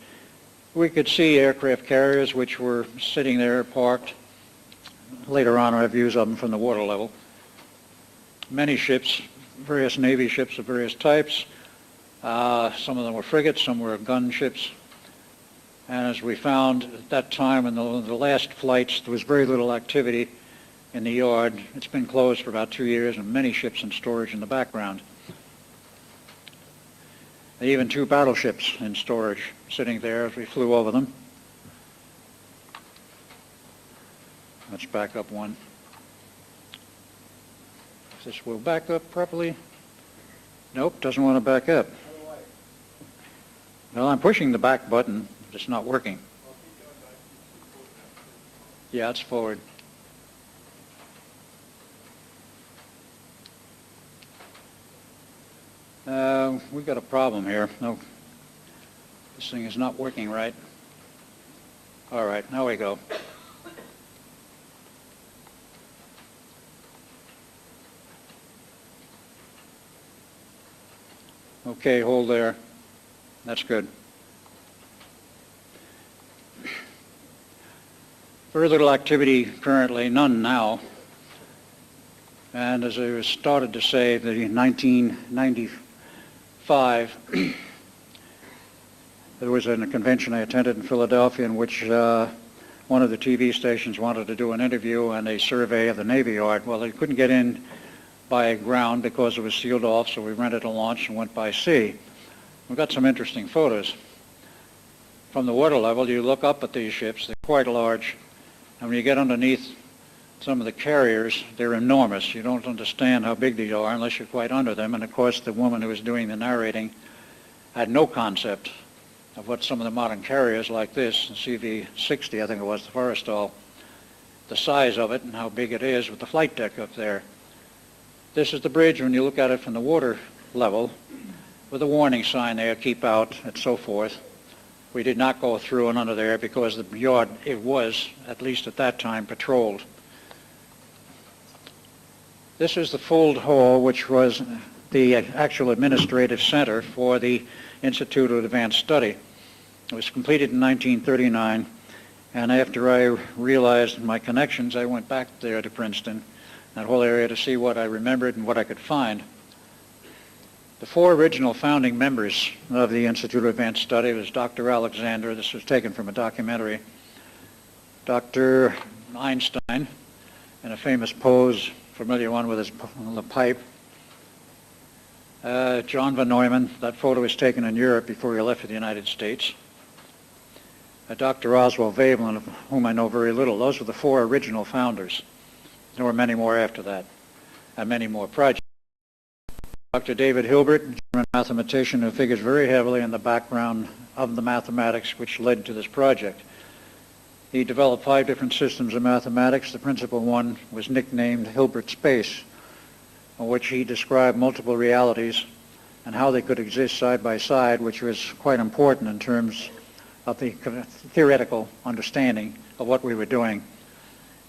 we could see aircraft carriers which were sitting there parked. Later on I have views of them from the water level. Many ships, various Navy ships of various types. Some of them were frigates, some were gunships. And as we found at that time in the last flights, there was very little activity in the yard. It's been closed for about 2 years and many ships in storage in the background. Even 2 battleships in storage sitting there as we flew over them. Let's back up one. If this will back up properly. Nope, doesn't want to back up. Well, I'm pushing the back button. It's not working. Yeah, it's forward. We've got a problem here. No, this thing is not working right. All right, now we go. Okay, hold there. That's good. Very little activity currently, none now. And as I started to say, the 1995, there was a convention I attended in Philadelphia in which one of the TV stations wanted to do an interview and a survey of the Navy Yard. Well, they couldn't get in by ground because it was sealed off, so we rented a launch and went by sea. We got some interesting photos. From the water level, you look up at these ships, they're quite large, and when you get underneath some of the carriers, they're enormous. You don't understand how big they are unless you're quite under them. And of course, the woman who was doing the narrating had no concept of what some of the modern carriers like this, the CV-60, I think it was, the Forrestal, the size of it and how big it is with the flight deck up there. This is the bridge when you look at it from the water level with a warning sign there, keep out, and so forth. We did not go through and under there because the yard, it was, at least at that time, patrolled. This is the Fold Hall, which was the actual administrative center for the Institute of Advanced Study. It was completed in 1939, and after I realized my connections, I went back there to Princeton, that whole area, to see what I remembered and what I could find. The 4 original founding members of the Institute of Advanced Study was Dr. Alexander. This was taken from a documentary. Dr. Einstein in a famous pose, familiar one with his pipe. John von Neumann, that photo was taken in Europe before he left for the United States. Dr. Oswald Veblen, of whom I know very little. Those were the four original founders. There were many more after that, and many more projects. Dr. David Hilbert, a German mathematician who figures very heavily in the background of the mathematics which led to this project. He developed 5 different systems of mathematics. The principal one was nicknamed Hilbert Space, in which he described multiple realities and how they could exist side by side, which was quite important in terms of the theoretical understanding of what we were doing.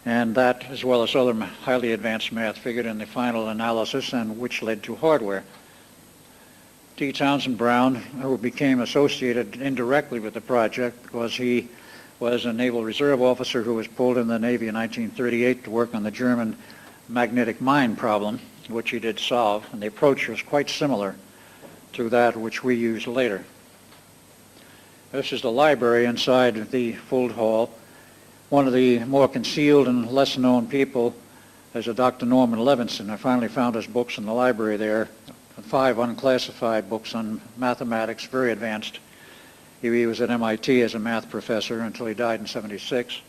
And that, as well as other highly advanced math, figured in the final analysis and which led to hardware. T. Townsend Brown, who became associated indirectly with the project because he was a Naval Reserve officer who was pulled in the Navy in 1938 to work on the German magnetic mine problem, which he did solve, and the approach was quite similar to that which we used later. This is the library inside the Fuld Hall. One of the more concealed and less known people is a Dr. Norman Levinson. I finally found his books in the library there, 5 unclassified books on mathematics, very advanced. He was at MIT as a math professor until he died in '76.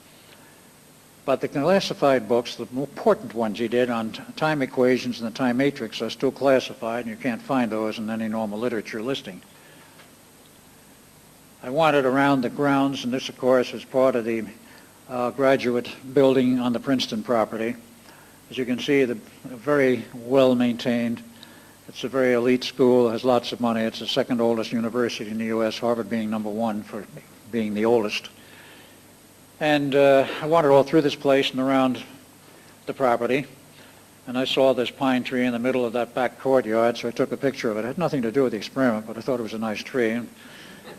But the classified books, the important ones he did on time equations and the time matrix, are still classified, and you can't find those in any normal literature listing. I wandered around the grounds, and this, of course, is part of the graduate building on the Princeton property. As you can see, very well maintained. It's a very elite school, has lots of money. It's the second oldest university in the U.S., Harvard being number 1 for being the oldest. And I wandered all through this place and around the property, and I saw this pine tree in the middle of that back courtyard, so I took a picture of it. It had nothing to do with the experiment, but I thought it was a nice tree and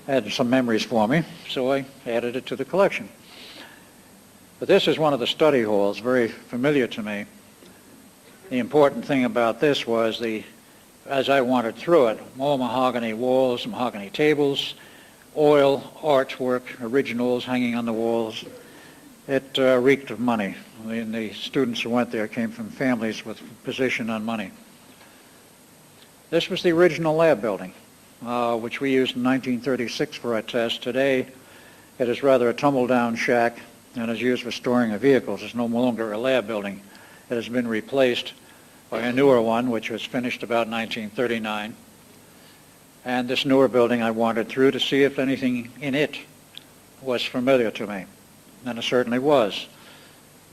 had some memories for me, so I added it to the collection. But this is one of the study halls, very familiar to me. The important thing about this was as I wandered through it, all mahogany walls, mahogany tables, oil, artwork, originals hanging on the walls. It reeked of money. The students who went there came from families with position on money. This was the original lab building, which we used in 1936 for our test. Today, it is rather a tumble-down shack and is used for storing of vehicles. It's no longer a lab building. It has been replaced by a newer one, which was finished about 1939. And this newer building I wandered through to see if anything in it was familiar to me, and it certainly was.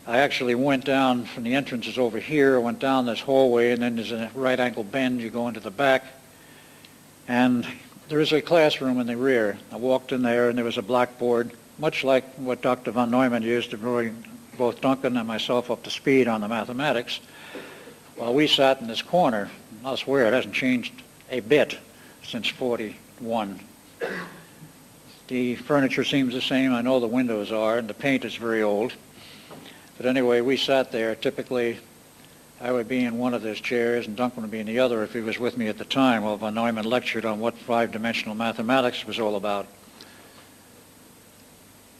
I actually went down from the entrances over here, went down this hallway, and then there's a right angle bend, you go into the back, and there is a classroom in the rear. I walked in there, and there was a blackboard, much like what Dr. von Neumann used to bring both Duncan and myself up to speed on the mathematics. While we sat in this corner, I'll swear it hasn't changed a bit since '41. The furniture seems the same. I know the windows are, and the paint is very old. But anyway, we sat there. Typically, I would be in one of those chairs, and Duncan would be in the other if he was with me at the time, while von Neumann lectured on what 5-dimensional mathematics was all about.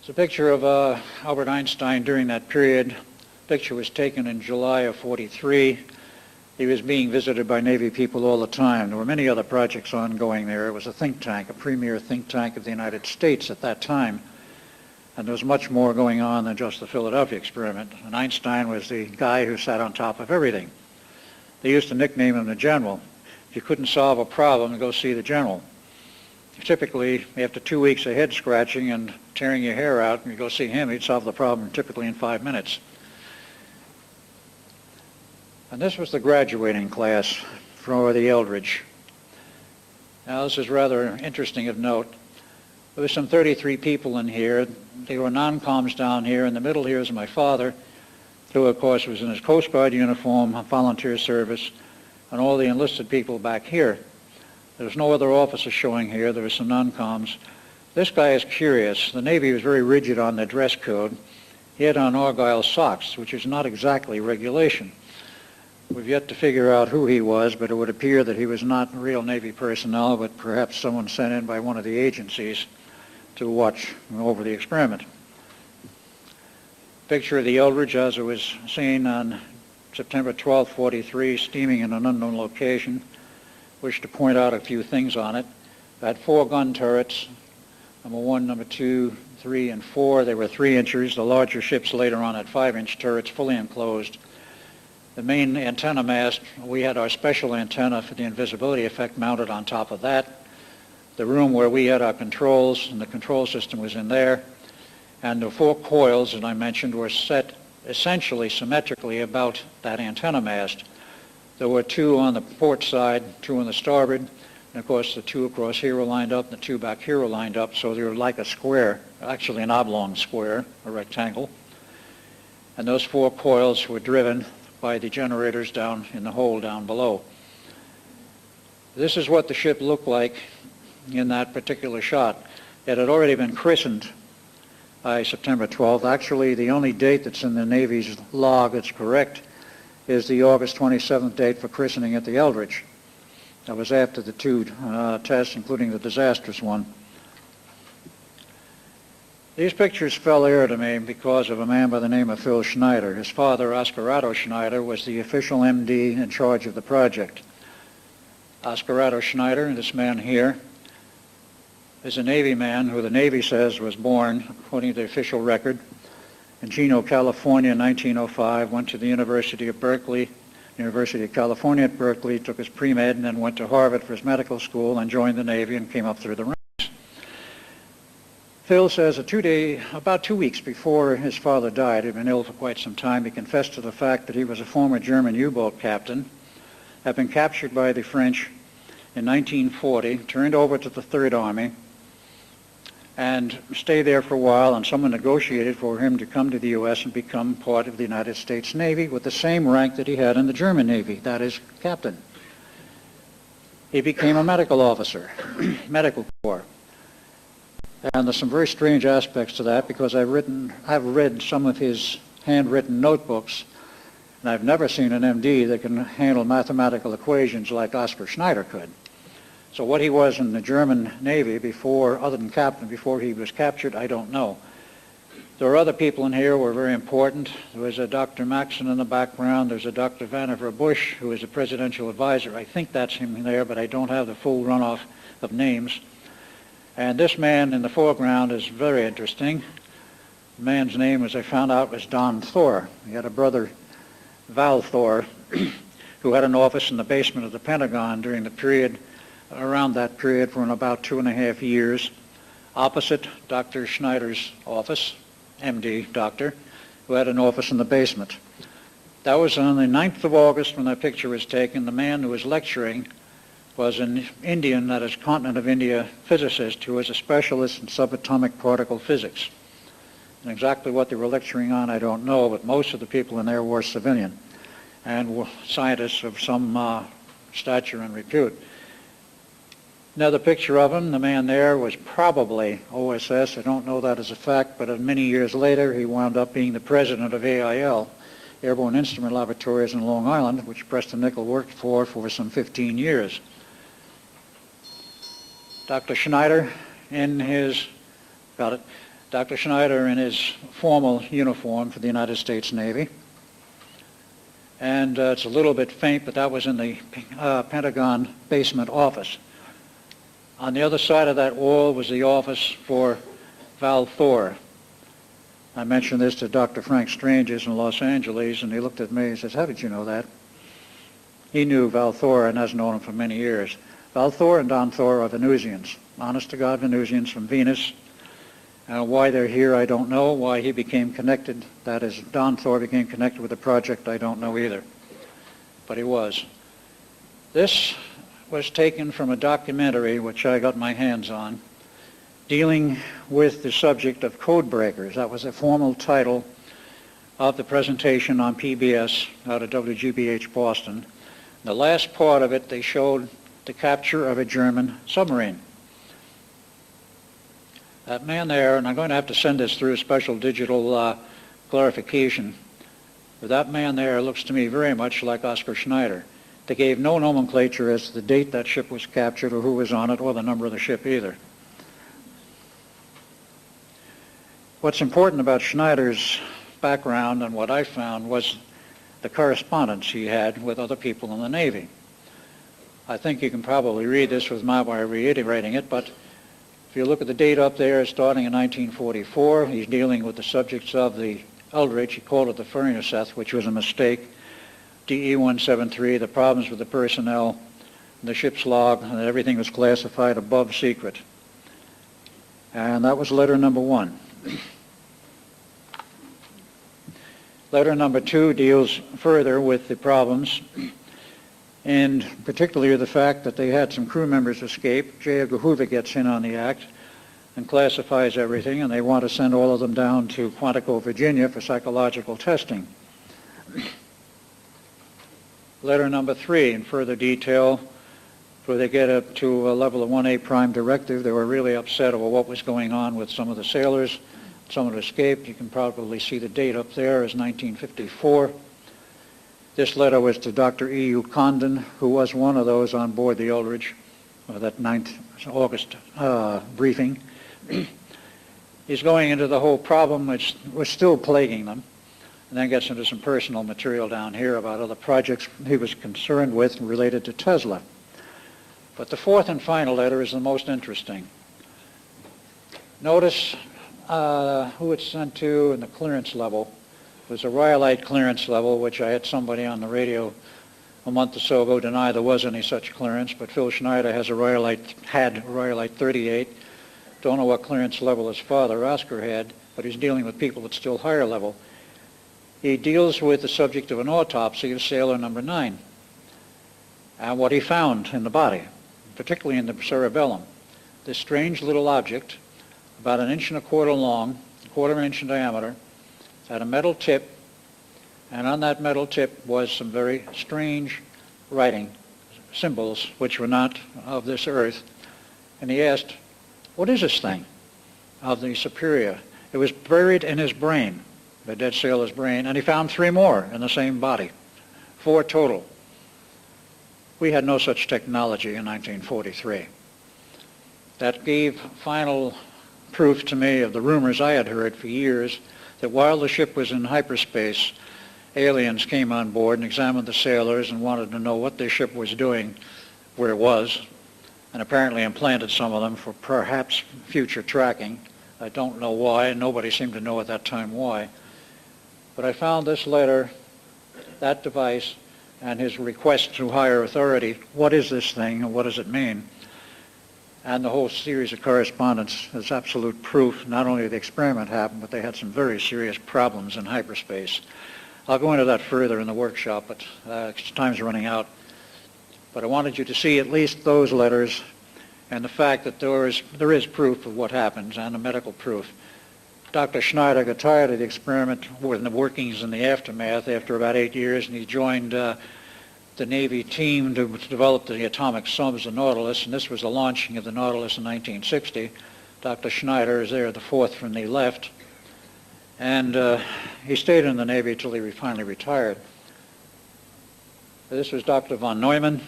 It's a picture of Albert Einstein during that period. The picture was taken in July of '43. He was being visited by Navy people all the time. There were many other projects ongoing there. It was a think tank, a premier think tank of the United States at that time. And there was much more going on than just the Philadelphia experiment. And Einstein was the guy who sat on top of everything. They used to nickname him the General. If you couldn't solve a problem, go see the General. Typically, after 2 weeks of head scratching and tearing your hair out, and you go see him, he'd solve the problem typically in 5 minutes. And this was the graduating class for the Eldridge. Now, this is rather interesting of note. There were some 33 people in here. There were non-coms down here. In the middle here is my father, who, of course, was in his Coast Guard uniform, volunteer service, and all the enlisted people back here. There was no other officers showing here. There were some non-coms. This guy is curious. The Navy was very rigid on their dress code. He had on Argyle socks, which is not exactly regulation. We've yet to figure out who he was, but it would appear that he was not real Navy personnel, but perhaps someone sent in by one of the agencies to watch over the experiment. Picture of the Eldridge as it was seen on September 12, 43, steaming in an unknown location. Wish to point out a few things on it. It had 4 gun turrets, number 1, number 2, 3, and 4. They were 3 inchers. The larger ships later on had 5-inch turrets, fully enclosed. The main antenna mast, we had our special antenna for the invisibility effect mounted on top of that. The room where we had our controls, and the control system was in there. And the 4 coils that I mentioned were set essentially symmetrically about that antenna mast. There were 2 on the port side, 2 on the starboard, and of course the 2 across here were lined up, and the 2 back here were lined up, so they were like a square, actually an oblong square, a rectangle. And those 4 coils were driven by the generators down in the hole down below. This is what the ship looked like in that particular shot. It had already been christened by September 12th. Actually, the only date that's in the Navy's log that's correct is the August 27th date for christening at the Eldridge. That was after the 2 tests, including the disastrous one. These pictures fell heir to me because of a man by the name of Phil Schneider. His father, Oscar Schneider, was the official MD in charge of the project. Oscar Schneider, this man here, is a Navy man who the Navy says was born, according to the official record, in Chino, California in 1905, went to the University of Berkeley, University of California at Berkeley, took his pre-med, and then went to Harvard for his medical school and joined the Navy and came up through the ranks. Phil says about 2 weeks before his father died, he'd been ill for quite some time, he confessed to the fact that he was a former German U-boat captain, had been captured by the French in 1940, turned over to the Third Army, and stayed there for a while, and someone negotiated for him to come to the U.S. and become part of the United States Navy with the same rank that he had in the German Navy, that is, captain. He became a medical officer, medical corps. And there's some very strange aspects to that because I've read some of his handwritten notebooks, and I've never seen an MD that can handle mathematical equations like Oscar Schneider could. So what he was in the German Navy before, other than captain, before he was captured, I don't know. There are other people in here who are very important. There was a Dr. Maxson in the background. There's a Dr. Vannevar Bush, who is a presidential advisor. I think that's him there, but I don't have the full runoff of names. And this man in the foreground is very interesting. The man's name, as I found out, was Don Thor. He had a brother, Val Thor, who had an office in the basement of the Pentagon during the period, around that period for about 2.5 years, opposite Dr. Schneider's office, MD, doctor, who had an office in the basement. That was on the 9th of August when that picture was taken. The man who was lecturing was an Indian, that is continent of India physicist, who was a specialist in subatomic particle physics. And exactly what they were lecturing on, I don't know, but most of the people in there were civilian and were scientists of some stature and repute. Another picture of him, the man there was probably OSS, I don't know that as a fact, but many years later he wound up being the president of AIL, Airborne Instrument Laboratories in Long Island, which Preston Nichols worked for some 15 years. Dr. Schneider in his formal uniform for the United States Navy. And it's a little bit faint, but that was in the Pentagon basement office. On the other side of that wall was the office for Val Thor. I mentioned this to Dr. Frank Stranges in Los Angeles, and he looked at me and says, "How did you know that?" He knew Val Thor and has known him for many years. Val Thor and Don Thor are Venusians, honest-to-God Venusians from Venus. Why they're here, I don't know. Why he became connected, that is, Don Thor became connected with the project, I don't know either. But he was. This was taken from a documentary which I got my hands on, dealing with the subject of code breakers. That was a formal title of the presentation on PBS out of WGBH Boston. The last part of it, they showed the capture of a German submarine. That man there, and I'm going to have to send this through a special digital clarification, but that man there looks to me very much like Oscar Schneider. They gave no nomenclature as to the date that ship was captured or who was on it or the number of the ship either. What's important about Schneider's background and what I found was the correspondence he had with other people in the Navy. I think you can probably read this without my reiterating it, but if you look at the date up there, starting in 1944, he's dealing with the subjects of the Eldridge. He called it the Furnace, which was a mistake. DE-173, the problems with the personnel, the ship's log, and everything was classified above secret. And that was letter number 1. Letter number 2 deals further with the problems, and particularly the fact that they had some crew members escape. J. Edgar Hoover gets in on the act and classifies everything, and they want to send all of them down to Quantico, Virginia for psychological testing. Letter number 3, in further detail, where they get up to a level of 1A prime directive. They were really upset over what was going on with some of the sailors. Some had escaped. You can probably see the date up there as 1954. This letter was to Dr. E.U. Condon, who was one of those on board the Eldridge, that 9th August briefing. He's going into the whole problem which was still plaguing them, and then gets into some personal material down here about other projects he was concerned with related to Tesla. But the 4th and final letter is the most interesting. Notice who it's sent to and the clearance level. It was a rhyolite clearance level, which I had somebody on the radio a month or so ago deny there was any such clearance, but Phil Schneider had a rhyolite 38. Don't know what clearance level his father, Oscar, had, but he's dealing with people at still higher level. He deals with the subject of an autopsy of sailor number 9 and what he found in the body, particularly in the cerebellum. This strange little object, about 1.25 inches long, 1/4 inch in diameter, had a metal tip, and on that metal tip was some very strange writing, symbols which were not of this earth. And he asked, what is this thing of the superior? It was buried in his brain, the dead sailor's brain, and he found 3 more in the same body, 4 total. We had no such technology in 1943. That gave final proof to me of the rumors I had heard for years that while the ship was in hyperspace, aliens came on board and examined the sailors and wanted to know what their ship was doing where it was, and apparently implanted some of them for perhaps future tracking. I don't know why, and nobody seemed to know at that time why. But I found this letter, that device, and his request to higher authority, what is this thing and what does it mean? And the whole series of correspondence is absolute proof not only the experiment happened, but they had some very serious problems in hyperspace. I'll go into that further in the workshop, but time's running out. But I wanted you to see at least those letters and the fact that there is proof of what happens and the medical proof. Dr. Schneider got tired of the experiment with the workings in the aftermath after about 8 years, and he joined the Navy team to develop the atomic subs, the Nautilus, and this was the launching of the Nautilus in 1960. Dr. Schneider is there, the 4th from the left, and he stayed in the Navy until he finally retired. This was Dr. von Neumann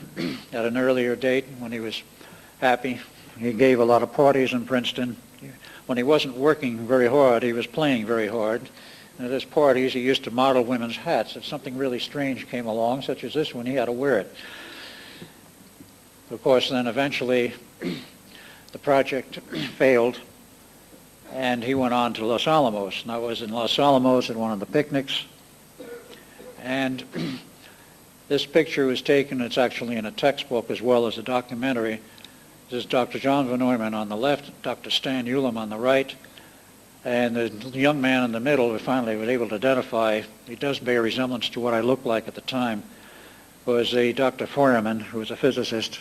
at an earlier date when he was happy. He gave a lot of parties in Princeton. When he wasn't working very hard, he was playing very hard. And at his parties, he used to model women's hats. If something really strange came along, such as this one, he had to wear it. Of course, then eventually the project failed, and he went on to Los Alamos. And I was in Los Alamos at one of the picnics, and this picture was taken, it's actually in a textbook as well as a documentary. This is Dr. John von Neumann on the left, Dr. Stan Ulam on the right, and the young man in the middle we finally were able to identify, he does bear resemblance to what I looked like at the time, was a Dr. Feuermann, who was a physicist.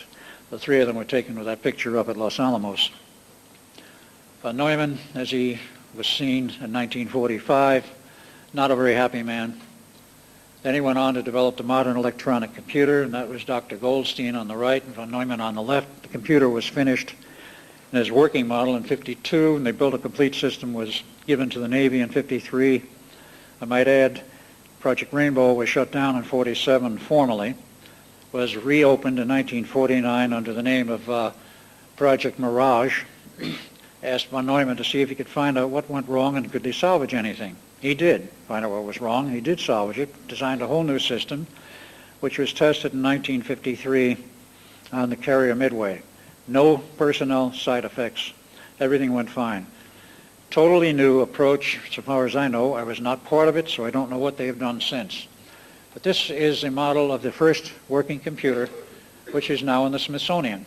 The 3 of them were taken with that picture up at Los Alamos. Von Neumann, as he was seen in 1945, not a very happy man. Then he went on to develop the modern electronic computer, and that was Dr. Goldstein on the right and von Neumann on the left. The computer was finished in his working model in 52, and they built a complete system, was given to the Navy in 53. I might add, Project Rainbow was shut down in 47 formally, was reopened in 1949 under the name of Project Mirage. Asked von Neumann to see if he could find out what went wrong and could they salvage anything. He did find out what was wrong. He did salvage it, designed a whole new system, which was tested in 1953 on the carrier Midway. No personnel side effects. Everything went fine. Totally new approach, so far as I know. I was not part of it, so I don't know what they have done since. But this is a model of the first working computer, which is now in the Smithsonian.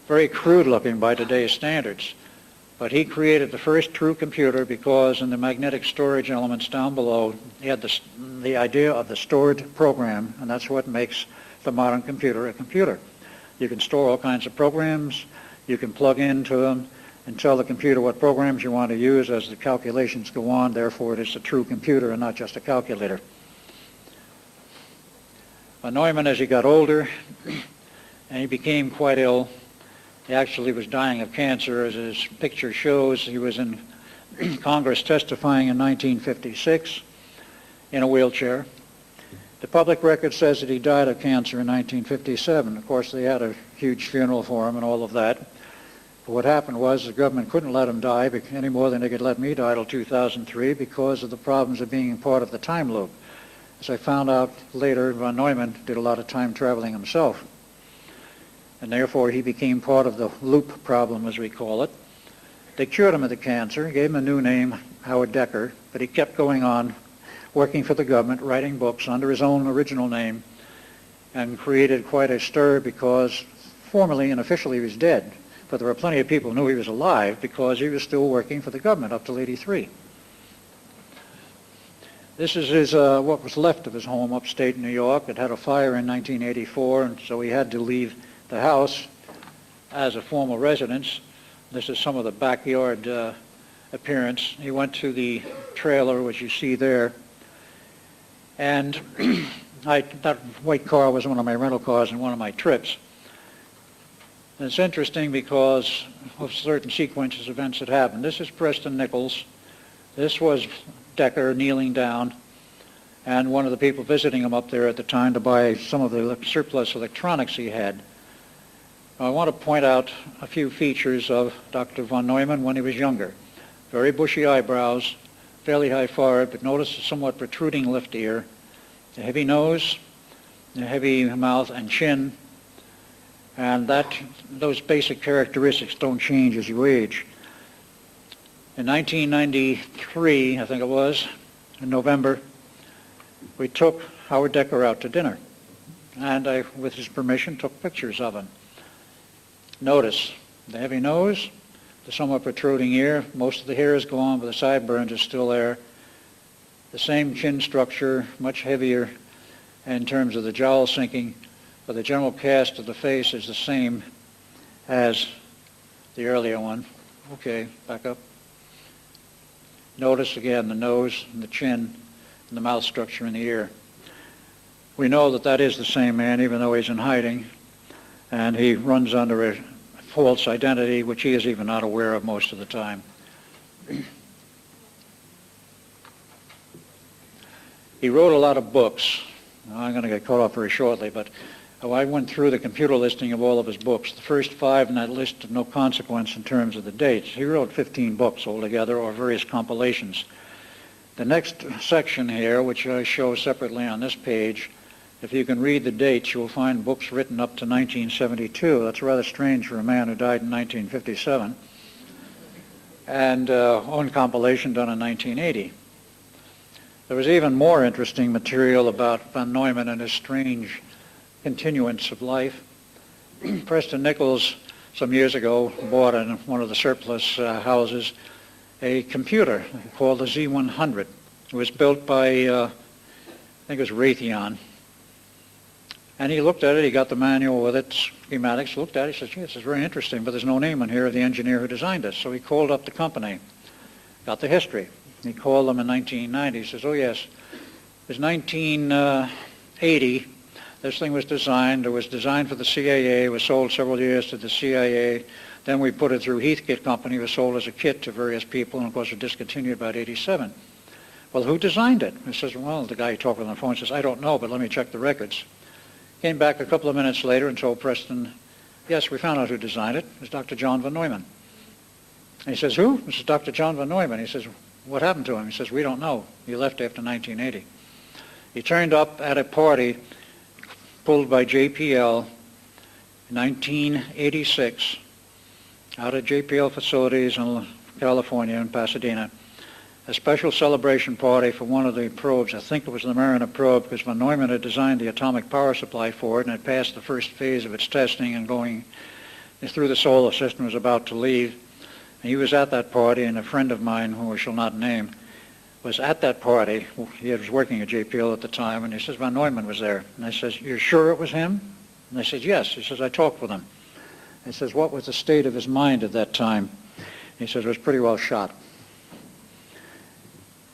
Very crude looking by today's standards. But he created the first true computer because in the magnetic storage elements down below, he had the idea of the stored program, and that's what makes the modern computer a computer. You can store all kinds of programs, you can plug into them, and tell the computer what programs you want to use as the calculations go on. Therefore, it is a true computer and not just a calculator. Neumann, as he got older, and he became quite ill, he actually was dying of cancer, as his picture shows. He was in Congress testifying in 1956 in a wheelchair. The public record says that he died of cancer in 1957. Of course, they had a huge funeral for him and all of that. But what happened was the government couldn't let him die any more than they could let me die till 2003 because of the problems of being part of the time loop. As I found out later, von Neumann did a lot of time traveling himself. And therefore he became part of the loop problem, as we call it. They cured him of the cancer, gave him a new name, Howard Decker, but he kept going on, working for the government, writing books under his own original name, and created quite a stir because formally and officially he was dead. But there were plenty of people who knew he was alive because he was still working for the government up till '83. This is his, what was left of his home upstate New York. It had a fire in 1984, and so he had to leave the house as a formal residence. This is some of the backyard appearance. He went to the trailer, which you see there, and that white car was one of my rental cars in one of my trips. And it's interesting because of certain sequences of events that happened. This is Preston Nichols. This was Decker kneeling down, and one of the people visiting him up there at the time to buy some of the surplus electronics he had. I want to point out a few features of Dr. von Neumann when he was younger. Very bushy eyebrows, fairly high forehead, but notice a somewhat protruding left ear, a heavy nose, a heavy mouth and chin, and those basic characteristics don't change as you age. In 1993, I think it was, in November, we took Howard Decker out to dinner, and I, with his permission, took pictures of him. Notice the heavy nose, the somewhat protruding ear, most of the hair is gone, but the sideburns are still there. The same chin structure, much heavier in terms of the jowl sinking, but the general cast of the face is the same as the earlier one. Okay, back up. Notice again the nose and the chin and the mouth structure in the ear. We know that that is the same man, even though he's in hiding, and he runs under a false identity, which he is even not aware of most of the time. He wrote a lot of books. Now, I'm going to get caught off very shortly, but I went through the computer listing of all of his books. The first 5 in that list of no consequence in terms of the dates. He wrote 15 books altogether, or various compilations. The next section here, which I show separately on this page, if you can read the dates, you'll find books written up to 1972. That's rather strange for a man who died in 1957. And one compilation done in 1980. There was even more interesting material about von Neumann and his strange continuance of life. Preston Nichols, some years ago, bought in one of the surplus houses a computer called the Z100. It was built by, I think it was Raytheon. And he looked at it, he got the manual with it, schematics, looked at it, he says, gee, this is very interesting, but there's no name on here of the engineer who designed this. So he called up the company, got the history. He called them in 1990. He says, oh yes, it was 1980. This thing was designed. It was designed for the CIA. It was sold several years to the CIA. Then we put it through Heathkit Company. It was sold as a kit to various people, and of course it discontinued about 87. Well, who designed it? He says, well, the guy who talked on the phone says, I don't know, but let me check the records. Came back a couple of minutes later and told Preston, yes, we found out who designed it. It was Dr. John von Neumann. And he says, who? This is Dr. John von Neumann. He says, what happened to him? He says, we don't know. He left after 1980. He turned up at a party pulled by JPL in 1986 out at JPL facilities in California, in Pasadena, a special celebration party for one of the probes. I think it was the Mariner probe, because von Neumann had designed the atomic power supply for it and had passed the first phase of its testing and going through the solar system, was about to leave. And he was at that party, and a friend of mine, who I shall not name, was at that party. He was working at JPL at the time, and he says, von Neumann was there. And I says, you're sure it was him? And I says, yes. He says, I talked with him. He says, what was the state of his mind at that time? He says, it was pretty well shot.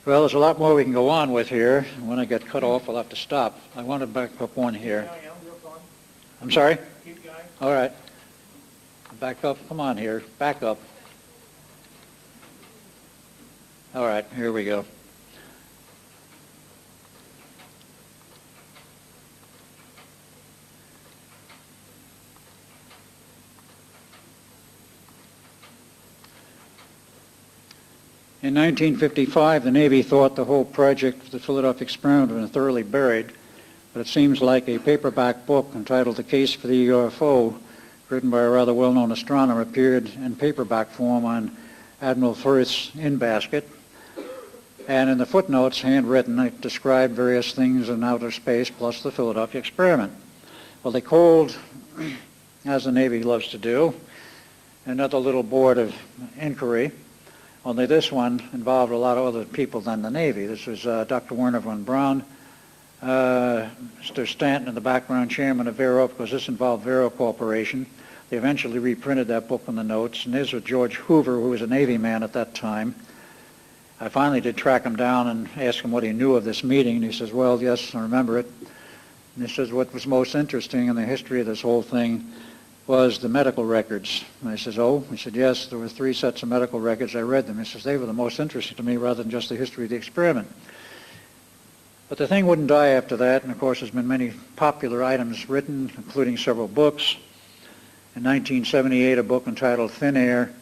Well, there's a lot more we can go on with here. When I get cut off, I'll have to stop. I want to back up one here. I'm sorry? Keep going. All right. Back up. Come on here. Back up. All right, here we go. In 1955, the Navy thought the whole project for the Philadelphia experiment had been thoroughly buried, but it seems like a paperback book entitled The Case for the UFO, written by a rather well-known astronomer, appeared in paperback form on Admiral Firth's in-basket. And in the footnotes, handwritten, it described various things in outer space plus the Philadelphia experiment. Well, they called, as the Navy loves to do, another little board of inquiry. Only this one involved a lot of other people than the Navy. This was Dr. Werner von Braun, Mr. Stanton in the background, chairman of Vero, because this involved Vero Corporation. They eventually reprinted that book in the notes, and this was George Hoover, who was a Navy man at that time. I finally did track him down and ask him what he knew of this meeting, and he says, well, yes, I remember it. And he says, what was most interesting in the history of this whole thing was the medical records. And I says, oh? He said, yes, there were 3 sets of medical records. I read them. He says, they were the most interesting to me rather than just the history of the experiment. But the thing wouldn't die after that, and of course there's been many popular items written, including several books. In 1978, a book entitled Thin Air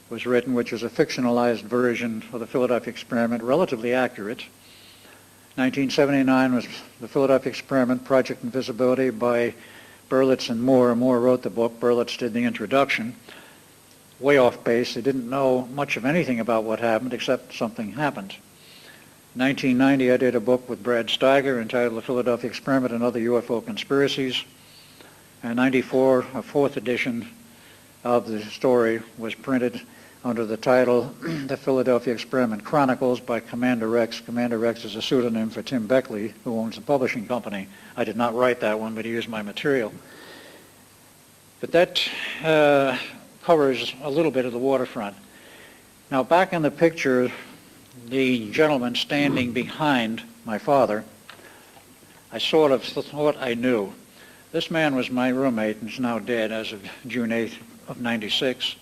was written, which was a fictionalized version of the Philadelphia experiment, relatively accurate. 1979 was the Philadelphia experiment, Project Invisibility, by Berlitz and Moore. Moore wrote the book. Berlitz did the introduction. Way off base. They didn't know much of anything about what happened, except something happened. In 1990, I did a book with Brad Steiger entitled The Philadelphia Experiment and Other UFO Conspiracies. In 94, a 4th edition of the story was printed under the title The Philadelphia Experiment Chronicles by Commander Rex. Commander Rex is a pseudonym for Tim Beckley, who owns a publishing company. I did not write that one, but he used my material. But that covers a little bit of the waterfront. Now, back in the picture, the gentleman standing behind my father, I sort of thought I knew. This man was my roommate and is now dead as of June 8th of 96.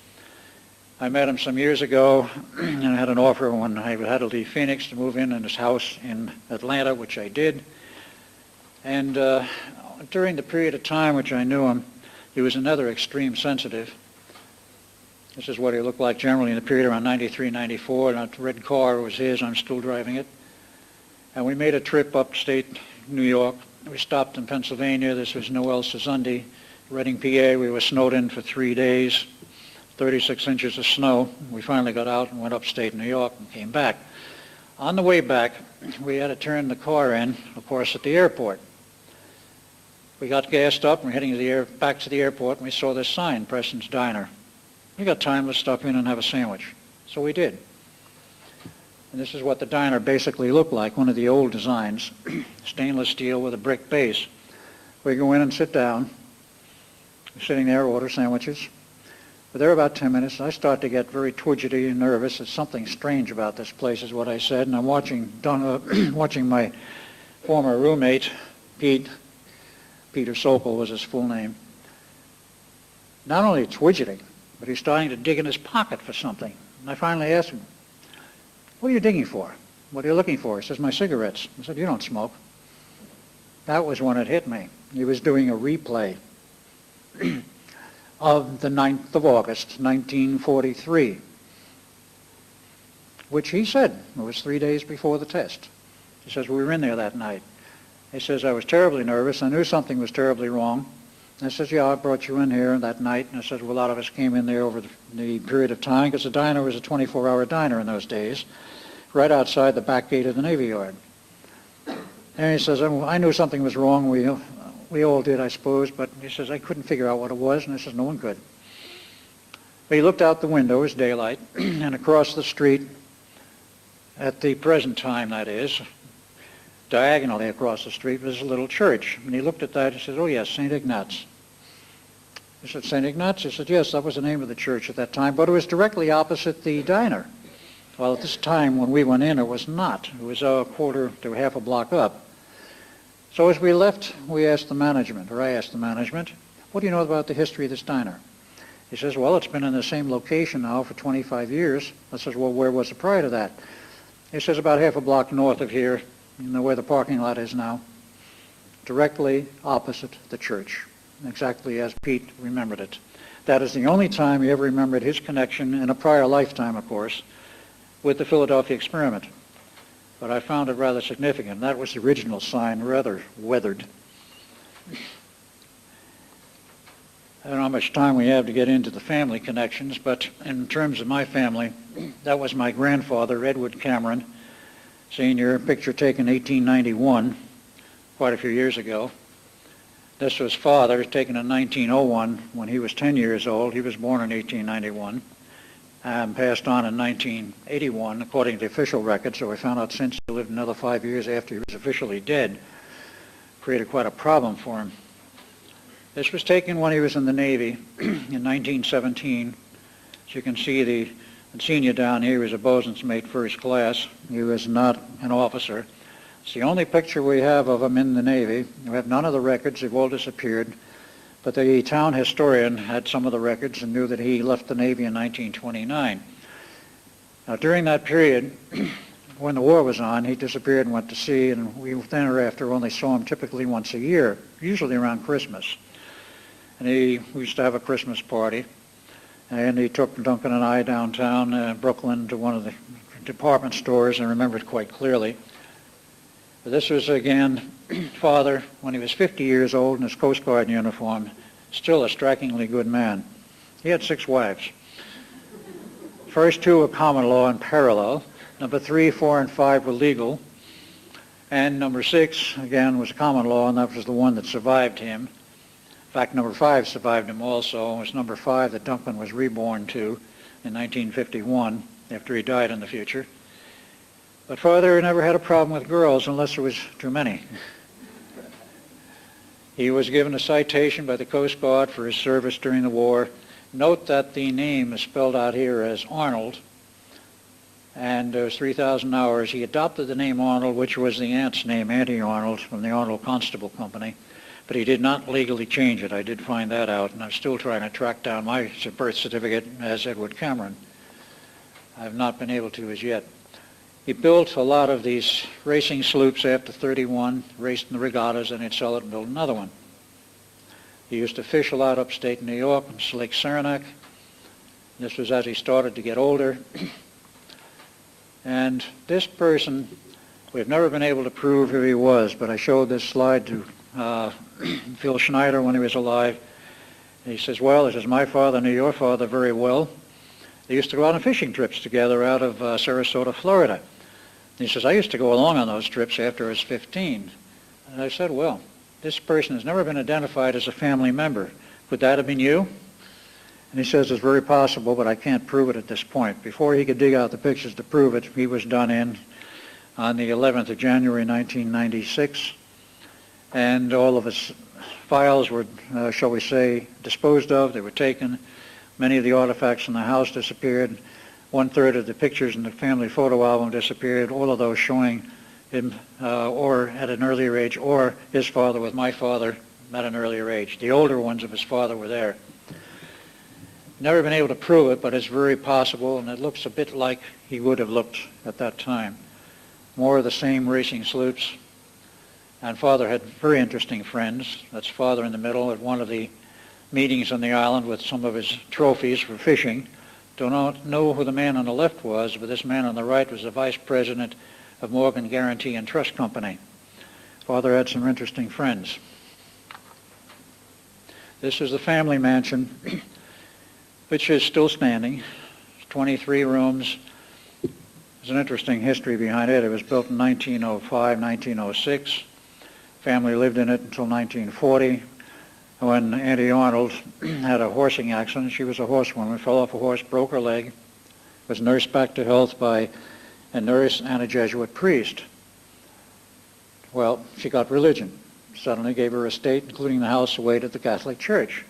I met him some years ago, and I had an offer when I had to leave Phoenix to move in his house in Atlanta, which I did. And during the period of time which I knew him, he was another extreme sensitive. This is what he looked like generally in the period around 93, 94. And that red car was his. I'm still driving it. And we made a trip upstate New York. We stopped in Pennsylvania. This was Noel Suzundi, Reading, PA. We were snowed in for 3 days. 36 inches of snow. We finally got out and went upstate New York and came back. On the way back, we had to turn the car in, of course, at the airport. We got gassed up and we're heading back to the airport, and we saw this sign, Preston's Diner. We got time, let's stop in and have a sandwich. So we did. And this is what the diner basically looked like, one of the old designs, stainless steel with a brick base. We go in and sit down. We're sitting there, order sandwiches. But there about 10 minutes, I start to get very twidgety and nervous. There's something strange about this place, is what I said. And I'm watching my former roommate, Peter Sokol was his full name, not only twidgeting, but he's starting to dig in his pocket for something. And I finally asked him, what are you digging for? What are you looking for? He says, my cigarettes. I said, you don't smoke. That was when it hit me. He was doing a replay of the 9th of August, 1943. which he said it was 3 days before the test. He says, we were in there that night. He says, I was terribly nervous. I knew something was terribly wrong. And I says, yeah, I brought you in here that night. And I says, well, a lot of us came in there over the period of time, because the diner was a 24-hour diner in those days, right outside the back gate of the Navy Yard. And he says, I knew something was wrong. We all did, I suppose. But he says, I couldn't figure out what it was. And I says, no one could. But he looked out the window, it was daylight, and across the street, at the present time, that is, diagonally across the street, was a little church. And he looked at that and said, oh yes, St. Ignat's. He said, St. Ignat's? He said, yes, that was the name of the church at that time, but it was directly opposite the diner. Well, at this time when we went in, it was not. It was a quarter to half a block up. So as we left, we asked the management, or I asked the management, what do you know about the history of this diner? He says, well, it's been in the same location now for 25 years. I says, well, where was it prior to that? He says, about half a block north of here, you know where the parking lot is now, directly opposite the church, exactly as Pete remembered it. That is the only time he ever remembered his connection, in a prior lifetime, of course, with the Philadelphia experiment. But I found it rather significant. That was the original sign, rather weathered. I don't know how much time we have to get into the family connections, but in terms of my family, that was my grandfather, Edward Cameron, Sr., picture taken 1891, quite a few years ago. This was father, taken in 1901 when he was 10 years old. He was born in 1891 and passed on in 1981, according to the official record. So we found out since he lived another 5 years after he was officially dead. Created quite a problem for him. This was taken when he was in the Navy in 1917. As you can see, the senior down here was a bosun's mate first class. He was not an officer. It's the only picture we have of him in the Navy. We have none of the records. They've all disappeared. But the town historian had some of the records and knew that he left the Navy in 1929. Now, during that period, when the war was on, he disappeared and went to sea, and we thereafter only saw him typically once a year, usually around Christmas. And we used to have a Christmas party, and he took Duncan and I downtown Brooklyn to one of the department stores, and I remember it quite clearly. But this was, again, father when he was 50 years old in his Coast Guard uniform, still a strikingly good man. He had 6 wives. First 2 were common law and parallel. Number 3, 4, and 5 were legal. And number 6, again, was common law, and that was the one that survived him. In fact, number 5 survived him also. It was number 5 that Duncan was reborn to in 1951, after he died in the future. But father never had a problem with girls unless there was too many. He was given a citation by the Coast Guard for his service during the war. Note that the name is spelled out here as Arnold, and there was 3,000 hours. He adopted the name Arnold, which was the aunt's name, Auntie Arnold, from the Arnold Constable Company. But he did not legally change it. I did find that out, and I'm still trying to track down my birth certificate as Edward Cameron. I have not been able to as yet. He built a lot of these racing sloops after 31, raced in the regattas, and he'd sell it and build another one. He used to fish a lot upstate New York, Lake Saranac. This was as he started to get older. And this person, we've never been able to prove who he was, but I showed this slide to Phil Schneider when he was alive. And he says, well, this is my father knew your father very well. They used to go out on fishing trips together out of Sarasota, Florida. And he says, I used to go along on those trips after I was 15. And I said, well, this person has never been identified as a family member. Would that have been you? And he says, it's very possible, but I can't prove it at this point. Before he could dig out the pictures to prove it, he was done in on the 11th of January, 1996. And all of his files were, shall we say, disposed of. They were taken. Many of the artifacts in the house disappeared. 1/3 of the pictures in the family photo album disappeared, all of those showing him or at an earlier age, or his father with my father at an earlier age. The older ones of his father were there. Never been able to prove it, but it's very possible, and it looks a bit like he would have looked at that time. More of the same racing sloops. And father had very interesting friends. That's father in the middle at one of the meetings on the island with some of his trophies for fishing. Don't know who the man on the left was, but this man on the right was the vice president of Morgan Guarantee and Trust Company. Father had some interesting friends. This is the family mansion, which is still standing. 23 rooms. There's an interesting history behind it. It was built in 1905, 1906. Family lived in it until 1940, when Auntie Arnold had a horsing accident. She was a horsewoman, fell off a horse, broke her leg, was nursed back to health by a nurse and a Jesuit priest. Well, she got religion. Suddenly gave her estate, including the house, away to the Catholic Church.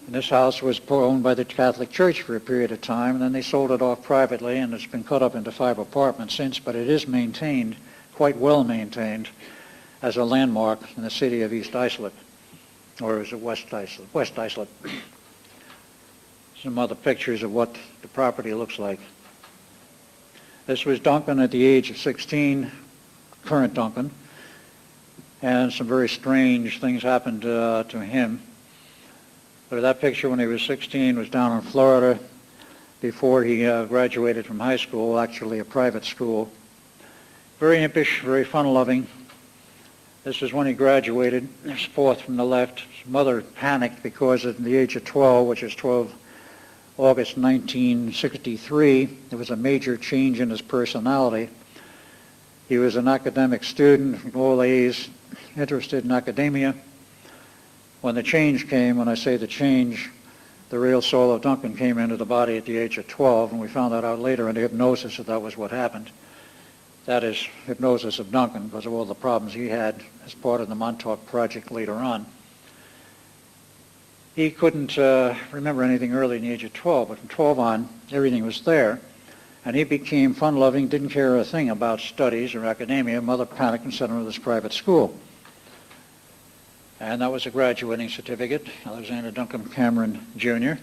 And this house was owned by the Catholic Church for a period of time, and then they sold it off privately, and it's been cut up into 5 apartments since, but it is maintained, quite well maintained, as a landmark in the city of East Islip, or is it West Islip? West Islip. Some other pictures of what the property looks like. This was Duncan at the age of 16, current Duncan, and some very strange things happened to him. But that picture when he was 16 was down in Florida before he graduated from high school, actually a private school. Very impish, very fun-loving. This is when he graduated. There's 4th from the left. His mother panicked because at the age of 12, which is 12 August 1963, there was a major change in his personality. He was an academic student, all A's, interested in academia. When the change came, when I say the change, the real soul of Duncan came into the body at the age of 12, and we found that out later in the hypnosis that was what happened. That is hypnosis of Duncan because of all the problems he had as part of the Montauk project later on. He couldn't remember anything early in the age of 12, but from 12 on, everything was there. And he became fun-loving, didn't care a thing about studies or academia. Mother panicked and sent him to this private school. And that was a graduating certificate, Alexander Duncan Cameron, Jr.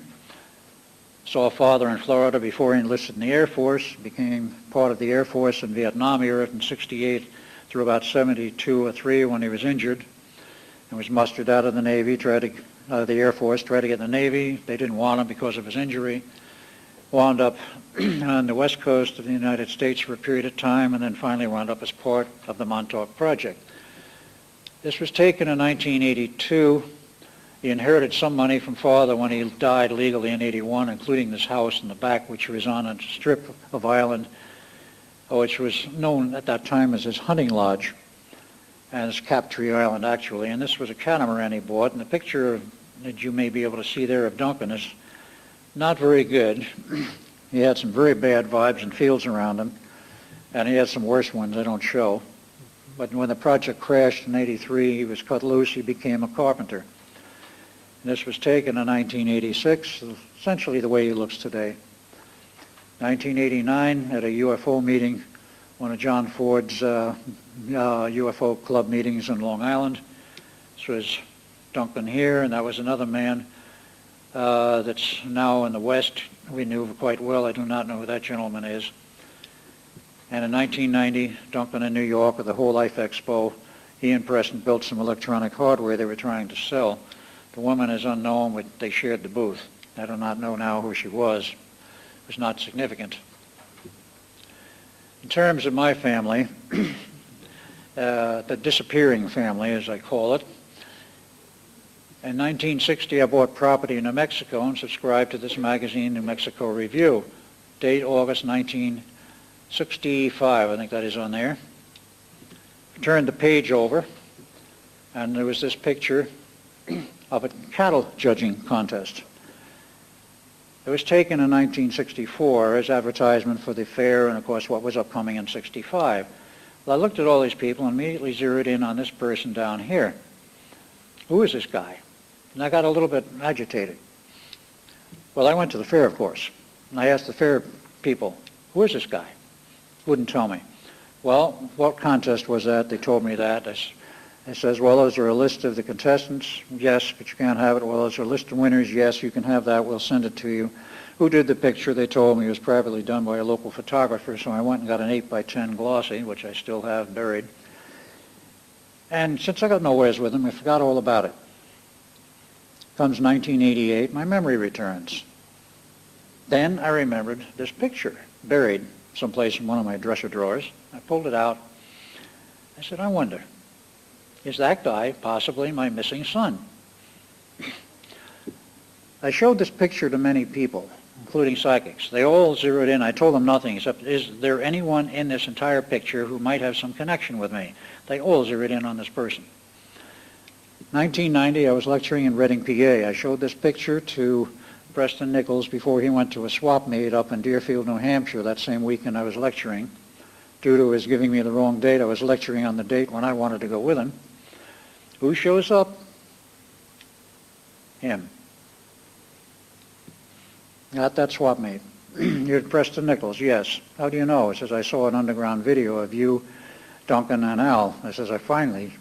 Saw father in Florida before he enlisted in the Air Force, became part of the Air Force in Vietnam era from 68 through about 72 or 3 when he was injured, and was mustered out of the Navy, out of the Air Force, tried to get in the Navy. They didn't want him because of his injury. Wound up on the west coast of the United States for a period of time, and then finally wound up as part of the Montauk project. This was taken in 1982. He inherited some money from father when he died legally in 81, including this house in the back, which was on a strip of island, which was known at that time as his hunting lodge, and it's Captree Island, actually. And this was a catamaran he bought, and the picture that you may be able to see there of Duncan is not very good. He had some very bad vibes and feels around him, and he had some worse ones I don't show. But when the project crashed in 83, he was cut loose, he became a carpenter. And this was taken in 1986, essentially the way he looks today. 1989, at a UFO meeting, one of John Ford's UFO club meetings in Long Island. This was Duncan here, and that was another man that's now in the West. We knew quite well. I do not know who that gentleman is. And in 1990, Duncan in New York at the Whole Life Expo, he and Preston built some electronic hardware they were trying to sell. The woman is unknown, but they shared the booth. I do not know now who she was. It was not significant. In terms of my family, the disappearing family, as I call it, in 1960 I bought property in New Mexico and subscribed to this magazine, New Mexico Review. Date August 1965, I think that is on there. I turned the page over, and there was this picture of a cattle judging contest. It was taken in 1964 as advertisement for the fair and, of course, what was upcoming in 65. Well, I looked at all these people and immediately zeroed in on this person down here. Who is this guy? And I got a little bit agitated. Well, I went to the fair, of course, and I asked the fair people, who is this guy? Wouldn't tell me. Well, what contest was that? They told me that. It says, well, is there a list of the contestants? Yes, but you can't have it. Well, is there a list of winners? Yes, you can have that. We'll send it to you. Who did the picture? They told me it was privately done by a local photographer, so I went and got an 8x10 glossy, which I still have buried. And since I got nowheres with them, I forgot all about it. Comes 1988, my memory returns. Then I remembered this picture buried someplace in one of my dresser drawers. I pulled it out. I said, I wonder, is that guy possibly my missing son? I showed this picture to many people, including psychics. They all zeroed in. I told them nothing except, is there anyone in this entire picture who might have some connection with me? They all zeroed in on this person. 1990, I was lecturing in Reading, PA. I showed this picture to Preston Nichols before he went to a swap meet up in Deerfield, New Hampshire that same weekend I was lecturing. Due to his giving me the wrong date, I was lecturing on the date when I wanted to go with him. Who shows up? Him. At that swap meet. You're Preston Nichols, yes. How do you know? He says, I saw an underground video of you, Duncan, and Al. I says, I finally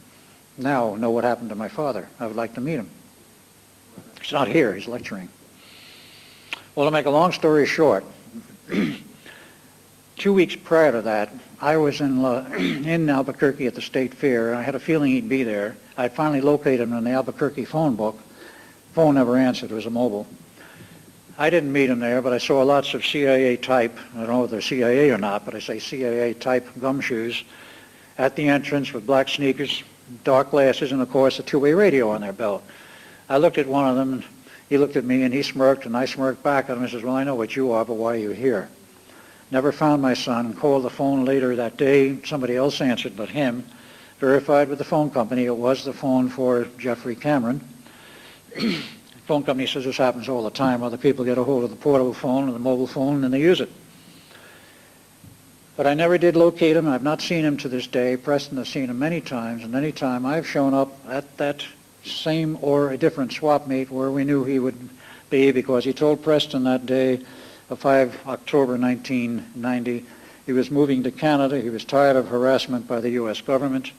now know what happened to my father. I would like to meet him. He's not here, he's lecturing. Well, to make a long story short, 2 weeks prior to that, I was in Albuquerque at the State Fair. I had a feeling he'd be there. I finally located him in the Albuquerque phone book. Phone never answered, it was a mobile. I didn't meet him there, but I saw lots of CIA type, I don't know if they're CIA or not, but I say CIA type gumshoes at the entrance with black sneakers, dark glasses, and of course a two-way radio on their belt. I looked at one of them, and he looked at me, and he smirked, and I smirked back at him and says, well, I know what you are, but why are you here? Never found my son, called the phone later that day, somebody else answered but him, verified with the phone company, it was the phone for Jeffrey Cameron. The phone company says this happens all the time, other people get a hold of the portable phone or the mobile phone and they use it. But I never did locate him. I've not seen him to this day. Preston has seen him many times, and any time I've shown up at that same or a different swap meet where we knew he would be, because he told Preston that day of 5 October 1990 he was moving to Canada. He was tired of harassment by the U.S. government,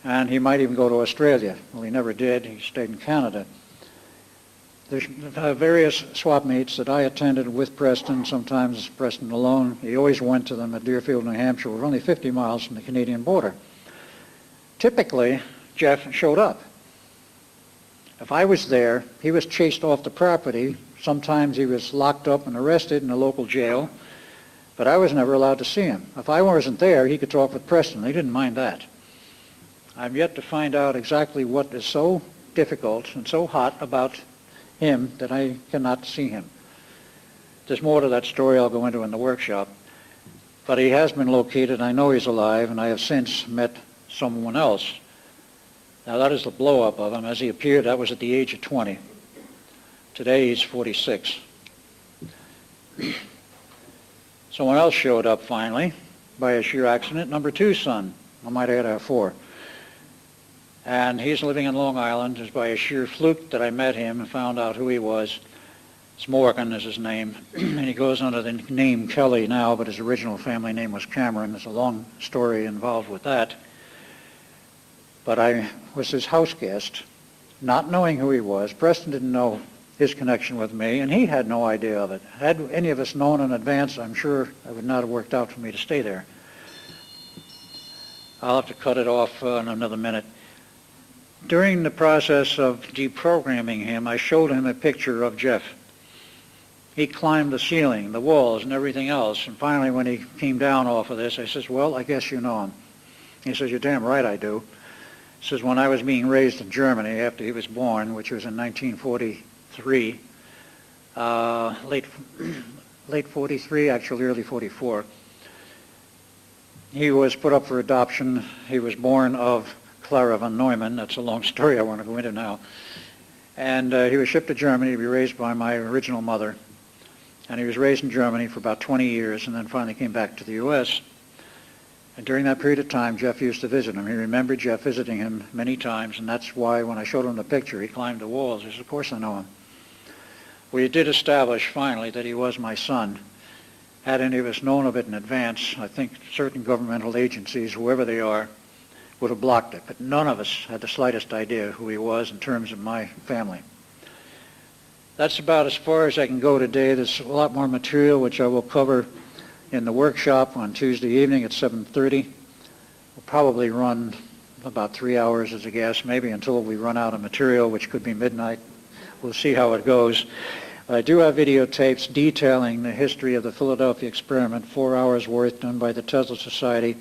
and he might even go to Australia. Well, he never did. He stayed in Canada. There's various swap meets that I attended with Preston, sometimes Preston alone. He always went to them at Deerfield, New Hampshire. We're only 50 miles from the Canadian border. Typically, Jeff showed up. If I was there, he was chased off the property. Sometimes he was locked up and arrested in a local jail, but I was never allowed to see him. If I wasn't there, he could talk with Preston. He didn't mind that. I've yet to find out exactly what is so difficult and so hot about him that I cannot see him. There's more to that story I'll go into in the workshop, but he has been located. I know he's alive, and I have since met someone else. Now that is the blow-up of him. As he appeared, that was at the age of 20. Today he's 46. Someone else showed up finally by a sheer accident, number 2 son. I might add I have 4. And he's living in Long Island. It's by a sheer fluke that I met him and found out who he was. It's Morgan is his name, and he goes under the name Kelly now, but his original family name was Cameron. There's a long story involved with that. But I was his house guest, not knowing who he was. Preston didn't know his connection with me, and he had no idea of it. Had any of us known in advance, I'm sure it would not have worked out for me to stay there. I'll have to cut it off in another minute. During the process of deprogramming him, I showed him a picture of Jeff. He climbed the ceiling, the walls, and everything else. And finally, when he came down off of this, I says, well, I guess you know him. He says, you're damn right I do. He says, when I was being raised in Germany after he was born, which was in 1943, late 43, actually early 44, he was put up for adoption. He was born of Clara von Neumann. That's a long story I want to go into now. And he was shipped to Germany to be raised by my original mother. And he was raised in Germany for about 20 years and then finally came back to the U.S. And during that period of time, Jeff used to visit him. He remembered Jeff visiting him many times, and that's why when I showed him the picture, he climbed the walls. He said, of course I know him. We did establish finally that he was my son. Had any of us known of it in advance, I think certain governmental agencies, whoever they are, would have blocked it, but none of us had the slightest idea who he was in terms of my family. That's about as far as I can go today. There's a lot more material which I will cover in the workshop on Tuesday evening at 7:30. We'll probably run about 3 hours as a guess, maybe until we run out of material, which could be midnight. We'll see how it goes. I do have videotapes detailing the history of the Philadelphia experiment, 4 hours worth done by the Tesla Society,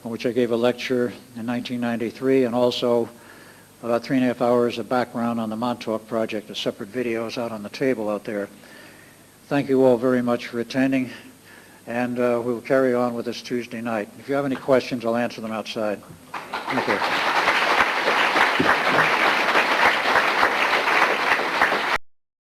on which I gave a lecture in 1993, and also about 3.5 hours of background on the Montauk project, a separate videos out on the table out there. Thank you all very much for attending, and we'll carry on with this Tuesday night. If you have any questions, I'll answer them outside. Thank you.